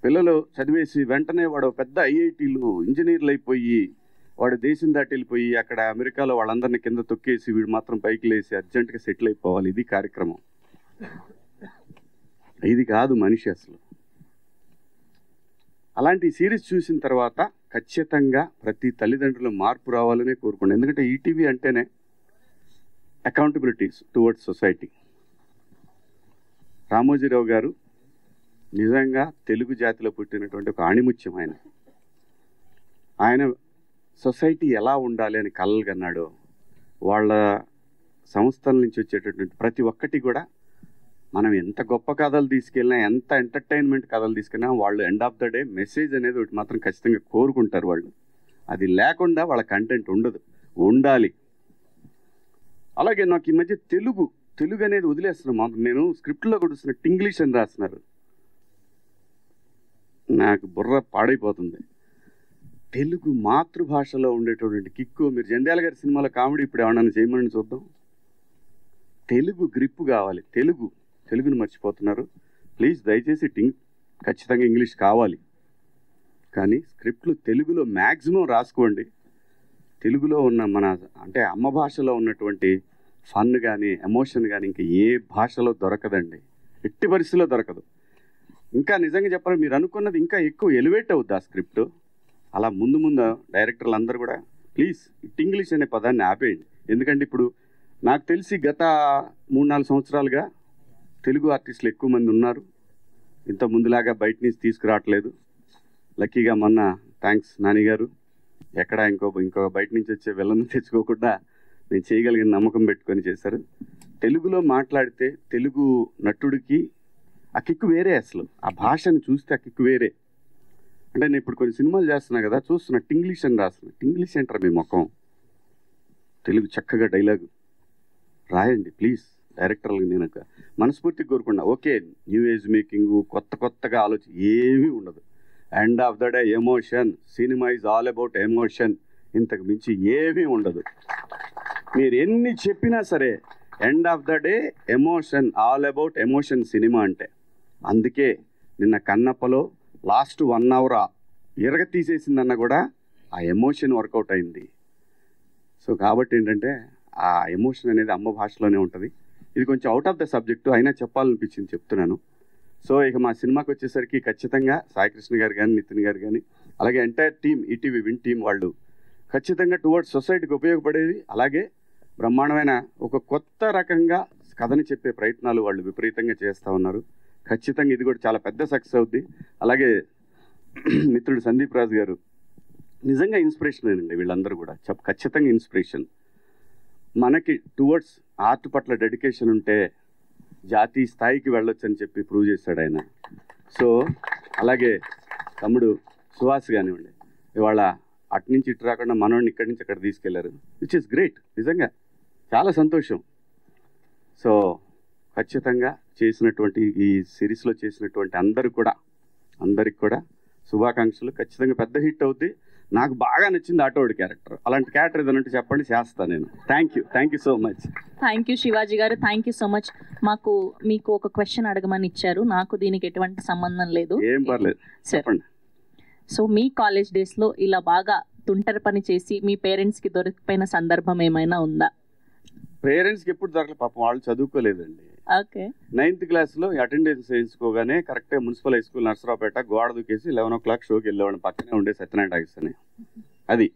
[SPEAKER 13] పిల్లలు చదివేసి వెంటనే వాడు పెద్ద ఐఐటీలు ఇంజనీర్లు అయిపోయి వాడు దేశం దాటి వెళ్ళిపోయి అక్కడ అమెరికాలో వాళ్ళందరినీ కింద తొక్కేసి వీడు మాత్రం పైకి లేసి అర్జెంటుగా సెటిల్ అయిపోవాలి, ఇది కార్యక్రమం. ఇది కాదు మనిషి అసలు. అలాంటి సిరీస్ చూసిన తర్వాత ఖచ్చితంగా ప్రతి తల్లిదండ్రులు మార్పు రావాలనే కోరుకోండి. ఎందుకంటే ఈటీవీ అంటేనే అకౌంటబిలిటీస్ టువర్డ్స్ సొసైటీ. రామోజీరావు గారు నిజంగా తెలుగు జాతిలో పుట్టినటువంటి ఒక ఆణిముత్యం. ఆయన సొసైటీ ఎలా ఉండాలి అని కలలు కన్నాడో వాళ్ళ సంస్థల నుంచి వచ్చేటటువంటి ప్రతి ఒక్కటి కూడా మనం ఎంత గొప్ప కథలు తీసుకెళ్ళినా, ఎంత ఎంటర్టైన్మెంట్ కథలు తీసుకెళ్ళినా వాళ్ళు end of the day message అనేది ఒకటి మాత్రం ఖచ్చితంగా కోరుకుంటారు వాళ్ళు. అది లేకుండా వాళ్ళ కంటెంట్ ఉండదు, ఉండాలి. అలాగే నాకు ఈ మధ్య తెలుగు అనేది వదిలేస్తున్నాం. నేను స్క్రిప్ట్లో కూడా చూసిన టింగ్లీష్ అని రాస్తున్నారు. నాకు బుర్ర పాడైపోతుంది. తెలుగు మాతృభాషలో ఉండేటటువంటి కిక్కు. మీరు జంధ్యాల గారి సినిమాలో కామెడీ ఇప్పుడు ఏమన్నా చేయమని చూద్దాం. తెలుగు గ్రిప్ కావాలి. తెలుగుని మర్చిపోతున్నారు. ప్లీజ్ దయచేసి ఖచ్చితంగా ఇంగ్లీష్ కావాలి, కానీ స్క్రిప్ట్లు తెలుగులో మ్యాక్సిమం రాసుకోండి. తెలుగులో ఉన్న మన అంటే అమ్మ భాషలో ఉన్నటువంటి ఫన్ కానీ ఎమోషన్ కానీ ఇంకా ఏ భాషలో దొరకదండి, ఎట్టి పరిస్థితిలో దొరకదు. ఇంకా నిజంగా చెప్పాలి, మీరు అనుకున్నది ఇంకా ఎక్కువ ఎలివేట్ అవుద్ది ఆ స్క్రిప్ట్. అలా ముందు డైరెక్టర్లు అందరూ కూడా ప్లీజ్ ఇంగ్లీష్ అనే పదాన్ని ఆపేయండి. ఎందుకంటే ఇప్పుడు నాకు తెలిసి గత 3-4 సంవత్సరాలుగా తెలుగు ఆర్టిస్టులు ఎక్కువ మంది ఉన్నారు. ఇంత ముందులాగా బయట నుంచి తీసుకురావట్లేదు. లక్కీగా మొన్న థ్యాంక్స్ నాని గారు ఎక్కడ ఇంకో బయట నుంచి వచ్చే వెళ్ళను తెచ్చుకోకుండా నేను చేయగలిగిన నమ్మకం పెట్టుకొని చేశారు. తెలుగులో మాట్లాడితే తెలుగు నటుడికి ఆ కిక్కు వేరే. అసలు ఆ భాషను చూస్తే ఆ కిక్కు వేరే. అంటే నేను ఇప్పుడు కొన్ని సినిమాలు చేస్తున్నా కదా, చూస్తున్నా టింగ్లీష్ అని రాస్తున్నా. టింగ్లీష్ అంటారా మీ మొక్కం? తెలుగు చక్కగా డైలాగు రాయండి ప్లీజ్. డైరెక్టర్లకు నేను మనస్ఫూర్తిగా కోరుకున్నా. ఓకే, న్యూ ఏజ్ మేకింగ్, కొత్తగా ఆలోచన ఏమీ ఉండదు. End of the day emotion. Cinema is all about emotion. ఇంతకు మించి ఏమీ ఉండదు. మీరు ఎన్ని చెప్పినా సరే end of the day emotion, all about emotion cinema అంటే. అందుకే నిన్న కన్నప్పలో లాస్ట్ 1 hour ఎరగ తీసేసిందన్న కూడా ఆ ఎమోషన్ వర్కౌట్ అయింది. సో కాబట్టి ఏంటంటే ఆ ఎమోషన్ అనేది అమ్మ భాషలోనే ఉంటుంది. ఇది కొంచెం అవుట్ ఆఫ్ ద సబ్జెక్టు అయినా చెప్పాలనిపించింది, చెప్తున్నాను. సో ఇక మా సినిమాకి వచ్చేసరికి ఖచ్చితంగా సాయికృష్ణ గారు కానీ, నితిన్ గారు కానీ, అలాగే entire team, ETV win team వాళ్ళు ఖచ్చితంగా టువర్డ్స్ సొసైటీకి ఉపయోగపడేది. అలాగే బ్రహ్మాండమైన ఒక కొత్త రకంగా కథని చెప్పే ప్రయత్నాలు వాళ్ళు విపరీతంగా చేస్తూ ఉన్నారు. ఖచ్చితంగా ఇది కూడా చాలా పెద్ద సక్సెస్ అవుద్ది. అలాగే మిత్రుడు సందీప్ రాజు గారు నిజంగా ఇన్స్పిరేషన్ అండి. వీళ్ళందరూ కూడా ఖచ్చితంగా ఇన్స్పిరేషన్. మనకి టువర్డ్స్ ఆర్ట్ పట్ల డెడికేషన్ ఉంటే జాతీయ స్థాయికి వెళ్ళొచ్చు అని చెప్పి ప్రూవ్ చేశాడు ఆయన. సో అలాగే తమ్ముడు సుహాస్ కానివ్వండి, ఇవాళ అటు నుంచి ఇటు రాకుండా మనోడిని ఇక్కడి నుంచి అక్కడ తీసుకెళ్లారు, విచ్ ఇస్ గ్రేట్. నిజంగా చాలా సంతోషం. సో ఖచ్చితంగా చేసినటువంటి ఈ సిరీస్లో చేసినటువంటి అందరికి కూడా శుభాకాంక్షలు. ఖచ్చితంగా పెద్ద హిట్ అవుద్ది. నాకు బాగా నచ్చింది ఆటోడి క్యారెక్టర్. అలాంటి క్యారెక్టర్ ఏదంటే చెప్పండి, చేస్తాను నేను. Thank you so much.
[SPEAKER 1] Thank you Shivaji గారు, థ్యాంక్ యూ సో మచ్. మీకు ఒక క్వశ్చన్ అడగమని ఇచ్చారు, నాకు దీనికి ఎటువంటి సంబంధం లేదు.
[SPEAKER 13] ఏం పర్లేదు, చెప్పండి.
[SPEAKER 1] సో మీ కాలేజ్ డేస్లో ఇలా బాగా తుంటరి పని చేసి మీ పేరెంట్స్కి దొరికిపోయిన సందర్భం ఏమైనా ఉందా?
[SPEAKER 13] పేరెంట్స్కి ఎప్పుడు దొరకలేదు, పాపం వాళ్ళు చదువుకోలేదండి.
[SPEAKER 1] ఓకే.
[SPEAKER 13] 9th క్లాస్లో అటెండెన్స్ వేయించుకోగానే కరెక్ట్గా మున్సిపల్ హై స్కూల్ నర్సరావుపేట గోడ దూకేసి 11 o'clock షోకి వెళ్ళేవాడిని. పక్కనే ఉండే సత్యనారాయణ టాకీస్ అని. అది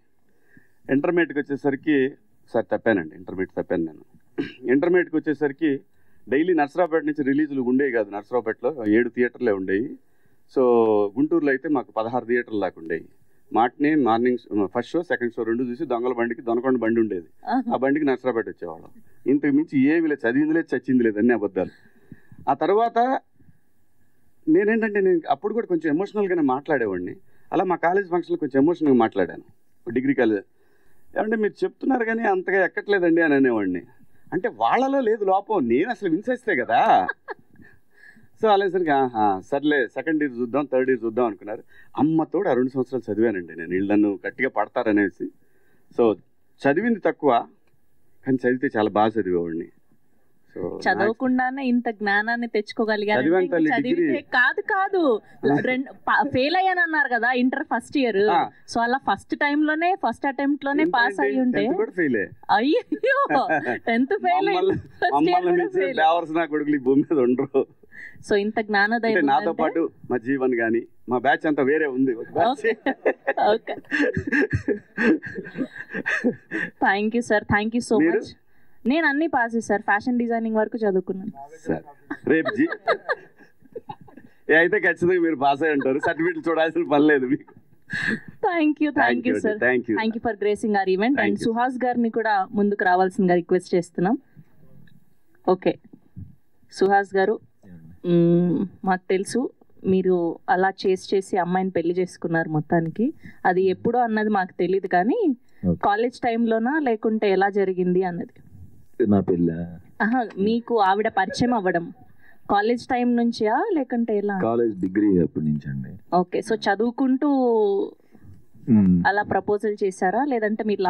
[SPEAKER 13] ఇంటర్మీడియట్కి వచ్చేసరికి సార్ తప్పానండి, ఇంటర్మీడియట్ తప్పాను నేను. ఇంటర్మీడియట్కి వచ్చేసరికి డైలీ నర్సరావుపేట నుంచి రిలీజులు ఉండేవి కాదు. నర్సరావుపేటలో 7 థియేటర్లే ఉండేవి. సో గుంటూరులో అయితే మాకు 16 థియేటర్లు దాకా ఉండేవి. Morning first show, second show 2 చూసి దొంగల బండికి దొనకొండ బండి ఉండేది, ఆ బండికి నర్సరావుపేట వచ్చేవాళ్ళం. ఇంతకు మించి ఏమి లేదు, చదివింది లేదు, చచ్చింది లేదు, అన్ని అబద్ధాలు. ఆ తర్వాత నేను అప్పుడు కూడా కొంచెం ఎమోషనల్గానే మాట్లాడేవాడిని. అలా మా కాలేజ్ ఫంక్షన్లో కొంచెం ఎమోషనల్గా మాట్లాడాను. డిగ్రీ కాలేజ్ ఏమంటే మీరు చెప్తున్నారు కానీ అంతగా ఎక్కట్లేదండి అని అనేవాడిని. అంటే వాళ్ళలో లేదు లోపం, నేను అసలు విన్సేస్తే కదా. సో అలాసరికి సర్లే సెకండ్ ఇయర్ చూద్దాం, థర్డ్ ఇయర్ చూద్దాం అనుకున్నారు. అమ్మతోడు 2 సంవత్సరాలు చదివానండి నేను, వీళ్ళు నన్ను గట్టిగా పడతారనేసి. సో చదివింది తక్కువ, కానీ చదివితే చాలా బాగా చదివేవాడిని. సో
[SPEAKER 1] చదవకుండానే ఇంత జ్ఞానాన్ని తెచ్చుకోగలిగారు. కాదు ఫెయిల్ అయ్యానన్నారు కదా ఇంటర్ ఫస్ట్ ఇయర్. సో అలా ఫస్ట్ అటెంప్ట్ లోనే పాస్ అయ్యి ఉంటే అయ్యో 10th ఫెయిల్
[SPEAKER 13] నా కొడుకులు భూమి మీద ఉండరు.
[SPEAKER 1] సో ఇంత జ్ఞానోదయం
[SPEAKER 13] నాతో పాటు మా జీవన్ గాని మా బ్యాచ్ అంతా వేరే ఉంది.
[SPEAKER 1] Thank you sir, thank you so much. నేను అన్ని పాస్ సార్, ఫ్యాషన్ డిజైనింగ్ వరకు చదువుకున్నాను
[SPEAKER 13] సార్. రేపు అయితే ఖచ్చితంగా మీరు పాస్ అయి ఉంటారు, సర్టిఫికెట్ చూడాల్సిన పని లేదు మీకు.
[SPEAKER 1] Thank you sir, thank you for gracing our event. And Suhas గారిని కూడా ముందుకు రావాల్సిందిగా రిక్వెస్ట్ చేస్తున్నాం. ఓకే సుహాస్ గారు, మాకు తెలుసు మీరు అలా చేసి అమ్మాయిని పెళ్లి చేసుకున్నారు. మొత్తానికి అది ఎప్పుడో అన్నది మాకు తెలియదు, కానీ కాలేజ్ టైంలోనా లేకుంటే ఎలా జరిగింది అన్నది?
[SPEAKER 14] నా పెళ్ళ
[SPEAKER 1] మీకు ఆవిడ పరిచయం అవ్వడం కాలేజ్ టైం నుంచా లేకుంటే ఎలా?
[SPEAKER 14] కాలేజ్ డిగ్రీ అప్పటి నుంచి అండి.
[SPEAKER 1] ఓకే. సో చదువుకుంటూ అలా ప్రపోజల్ చేశారా, లేదంటే మీరు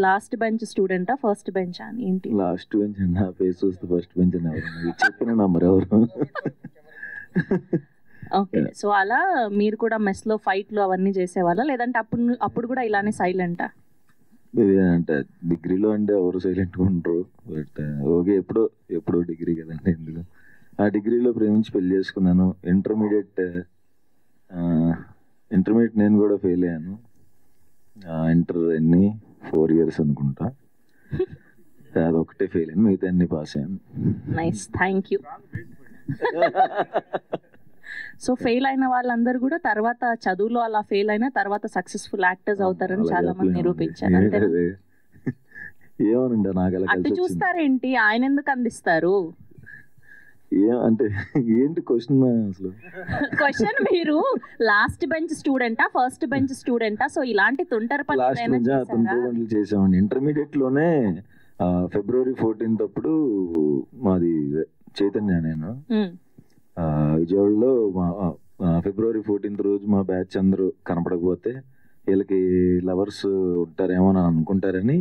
[SPEAKER 1] లాస్ట్ బెంచ్ స్టూడెంటా ఫస్ట్ బెంచ్ అని ఏంటి?
[SPEAKER 14] లాస్ట్ బెంచ్ అండి. నా ఫేస్ చూస్తే ఫస్ట్ బెంచ్ అని ఎవరు చెప్పిన నంబర్ ఎవరు?
[SPEAKER 1] ఓకే. సో అలా మీరు కూడా మెస్లో ఫైట్లు అవన్నీ చేసేవాళ్ళ, లేదంటే అప్పుడు కూడా ఇలానే సైలెంటా?
[SPEAKER 14] అంటే డిగ్రీలో అంటే ఎవరు సైలెంట్గా ఉంటారు. బట్ ఓకే, ఎప్పుడో డిగ్రీ కదండి. ఎందుకు ఆ డిగ్రీలో ప్రేమించి పెళ్లి చేసుకున్నాను. ఇంటర్మీడియట్ నేను కూడా ఫెయిల్ అయ్యాను. ఇంటర్ 4 years అనుకుంటా, అదొకటే ఫెయిల్ అయ్యాను, మిగతా అన్ని పాస్ అయ్యాను.
[SPEAKER 1] Nice, thank you. So fail అయిన వాళ్ళందరూ కూడా తర్వాత చదువులో అలా ఫెయిల్ అయిన తర్వాత సక్సెస్ఫుల్ యాక్టర్స్ అవుతారని చాలా మంది నిరూపించారు.
[SPEAKER 14] ఏమోనండి నాకు అలా
[SPEAKER 1] అటు చూస్తారేంటి, ఆయన ఎందుకు అందిస్తారు?
[SPEAKER 14] అంటే ఏంటి క్వశ్చన్? అసలు
[SPEAKER 1] క్వశ్చన్ మీరు లాస్ట్ బెంచ్ స్టూడెంటా ఫస్ట్ బెంచ్ స్టూడెంటా? సో ఇలాంటి తుంటరి
[SPEAKER 14] పనులు చేసామండి. ఇంటర్మీడియట్ లోనే February 14th అప్పుడు మాది చైతన్య, నేను విజయవాడలో February 14th రోజు మా బ్యాచ్ అందరూ కనపడకపోతే వీళ్ళకి లవర్స్ ఉంటారేమో అని అనుకుంటారని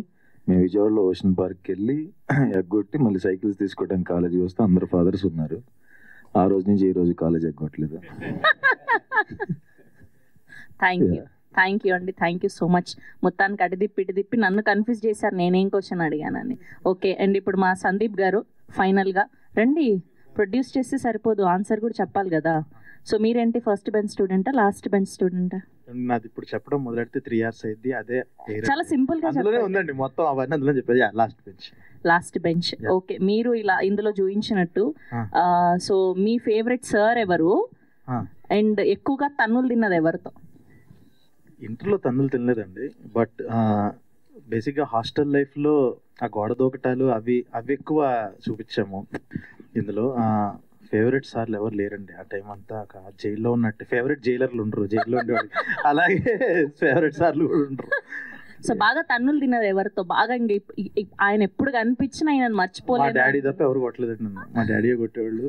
[SPEAKER 14] మేము విజయవాడలో ఓషన్ పార్క్కి వెళ్ళి ఎగ్గొట్టి మళ్ళీ సైకిల్స్ తీసుకోవడానికి కాలేజీకి వస్తే అందరు ఫాదర్స్ ఉన్నారు. ఆ రోజు నుంచి ఈ రోజు కాలేజ్ ఎగ్గొట్టలేదు.
[SPEAKER 1] థ్యాంక్ యూ అండి, థ్యాంక్ యూ సో మచ్. మొత్తానికి అటు తిప్పి నన్ను కన్ఫ్యూజ్ చేశారు నేనేం క్వశ్చన్ అడిగానని. ఓకే. అండ్ ఇప్పుడు మా సందీప్ గారు ఫైనల్గా రండి. ప్రొడ్యూస్ చేస్తే సరిపోదు, ఆన్సర్ కూడా చెప్పాలి కదా. సో మీరేంటి ఫస్ట్ బెంచ్ స్టూడెంటా లాస్ట్ బెంచ్ స్టూడెంటా?
[SPEAKER 12] నాది ఇప్పుడు చెప్పడం మొదలెడితే 3 years అయింది. అదే
[SPEAKER 1] చాలా సింపుల్ గా
[SPEAKER 12] ఉందండి మొత్తం అవన్నీ అందులో చెప్పేది. Last bench.
[SPEAKER 1] ఓకే. మీరు ఇలా ఇందులో చూపించినట్టు సో మీ ఫేవరెట్ సార్ ఎవరు అండ్ ఎక్కువగా తన్నులు తిన్నది ఎవరితో?
[SPEAKER 12] ఇంటర్లో తన్నులు తినలేదండి, బట్ బేసిక్గా హాస్టల్ లైఫ్లో ఆ గోడ దూకటాలు అవి ఎక్కువ చూపించాము ఇందులో. ఫేవరెట్ సార్లు ఎవరు లేరండి ఆ టైం అంతా. జైల్లో ఉన్నట్టు ఫేవరెట్ జైలర్లు ఉండరు, జైల్లో ఉండేవాళ్ళు అలాగే ఫేవరెట్ సార్లు కూడా ఉండరు.
[SPEAKER 1] సో బాగా తన్నులు తిన్నది ఎవరితో బాగా? ఆయన ఎప్పుడు కనిపించినా ఆయన
[SPEAKER 12] మా
[SPEAKER 1] మర్చిపోలేదు.
[SPEAKER 12] డాడీ తప్ప ఎవరు కొట్టలేదండి నన్ను, మా డాడీ కొట్టేవాళ్ళు.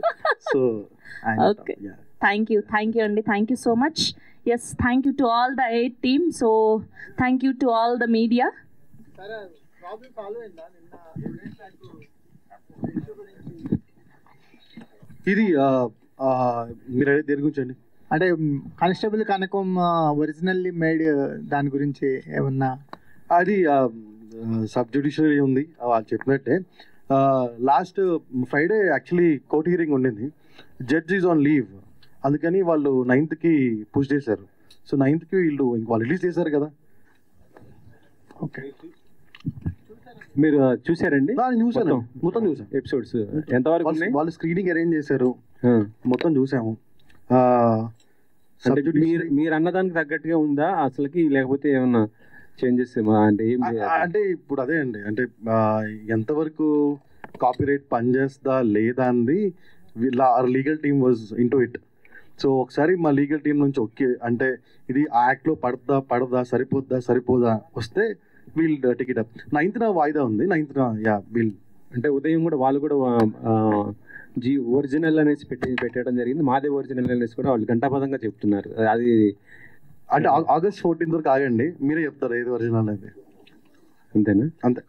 [SPEAKER 12] సో
[SPEAKER 1] ఓకే, థ్యాంక్ యూ అండి, thank you so much. Yes, thank you to all the 8 team. So thank you to all the media.
[SPEAKER 10] ఇది మీరు అడిగి దేని గురించి అండి?
[SPEAKER 15] అంటే కానిస్టేబుల్ కనకం ఒరిజినల్లీ మేడ్ దాని గురించి ఏమన్నా?
[SPEAKER 10] అది సబ్ జ్యుడిషియరీ ఉంది వాళ్ళు చెప్పినట్టే. Last Friday actually court hearing ఉండింది. జడ్జ్ ఈజ్ ఆన్ లీవ్, అందుకని వాళ్ళు 9th పుష్ చేశారు. సో 9th వీళ్ళు వాళ్ళు రిలీజ్ చేశారు కదా.
[SPEAKER 15] ఓకే,
[SPEAKER 16] మీరు చూసారండి?
[SPEAKER 10] చూసాను, మొత్తం చూసాను
[SPEAKER 16] ఎపిసోడ్స్ ఎంతవరకు ఉన్నాయి?
[SPEAKER 10] వాళ్ళు స్క్రీనింగ్ అరేంజ్ చేశారు, మొత్తం చూసాము.
[SPEAKER 16] మీరు అన్నదానికి తగ్గట్టుగా ఉందా అసలుకి, లేకపోతే ఏమన్నా చేంజెస్ అంటే ఏం?
[SPEAKER 10] అంటే ఇప్పుడు అదే అండి, అంటే ఎంతవరకు కాపీరైట్ పనిచేస్తుందా లేదా అంది వీళ్ళ legal team was into it. So ఒకసారి మా లీగల్ టీం నుంచి ఓకే అంటే ఇది ఆ యాక్ట్లో పడదా సరిపోదా వస్తే వీల్ టికెట్ అప్. 9th వాయిదా ఉంది, 9th వీల్.
[SPEAKER 16] అంటే ఉదయం కూడా వాళ్ళు కూడా ఒరిజినల్ అనేసి పెట్టడం జరిగింది. మాదే ఒరిజినల్ అనేసి కూడా వాళ్ళు గంటాపదంగా చెప్తున్నారు. అది
[SPEAKER 10] అంటే August 14th వరకు ఆగండి, మీరే చెప్తారు ఏది ఒరిజినల్ అనేది.
[SPEAKER 16] అంతేనా?
[SPEAKER 10] అంతే.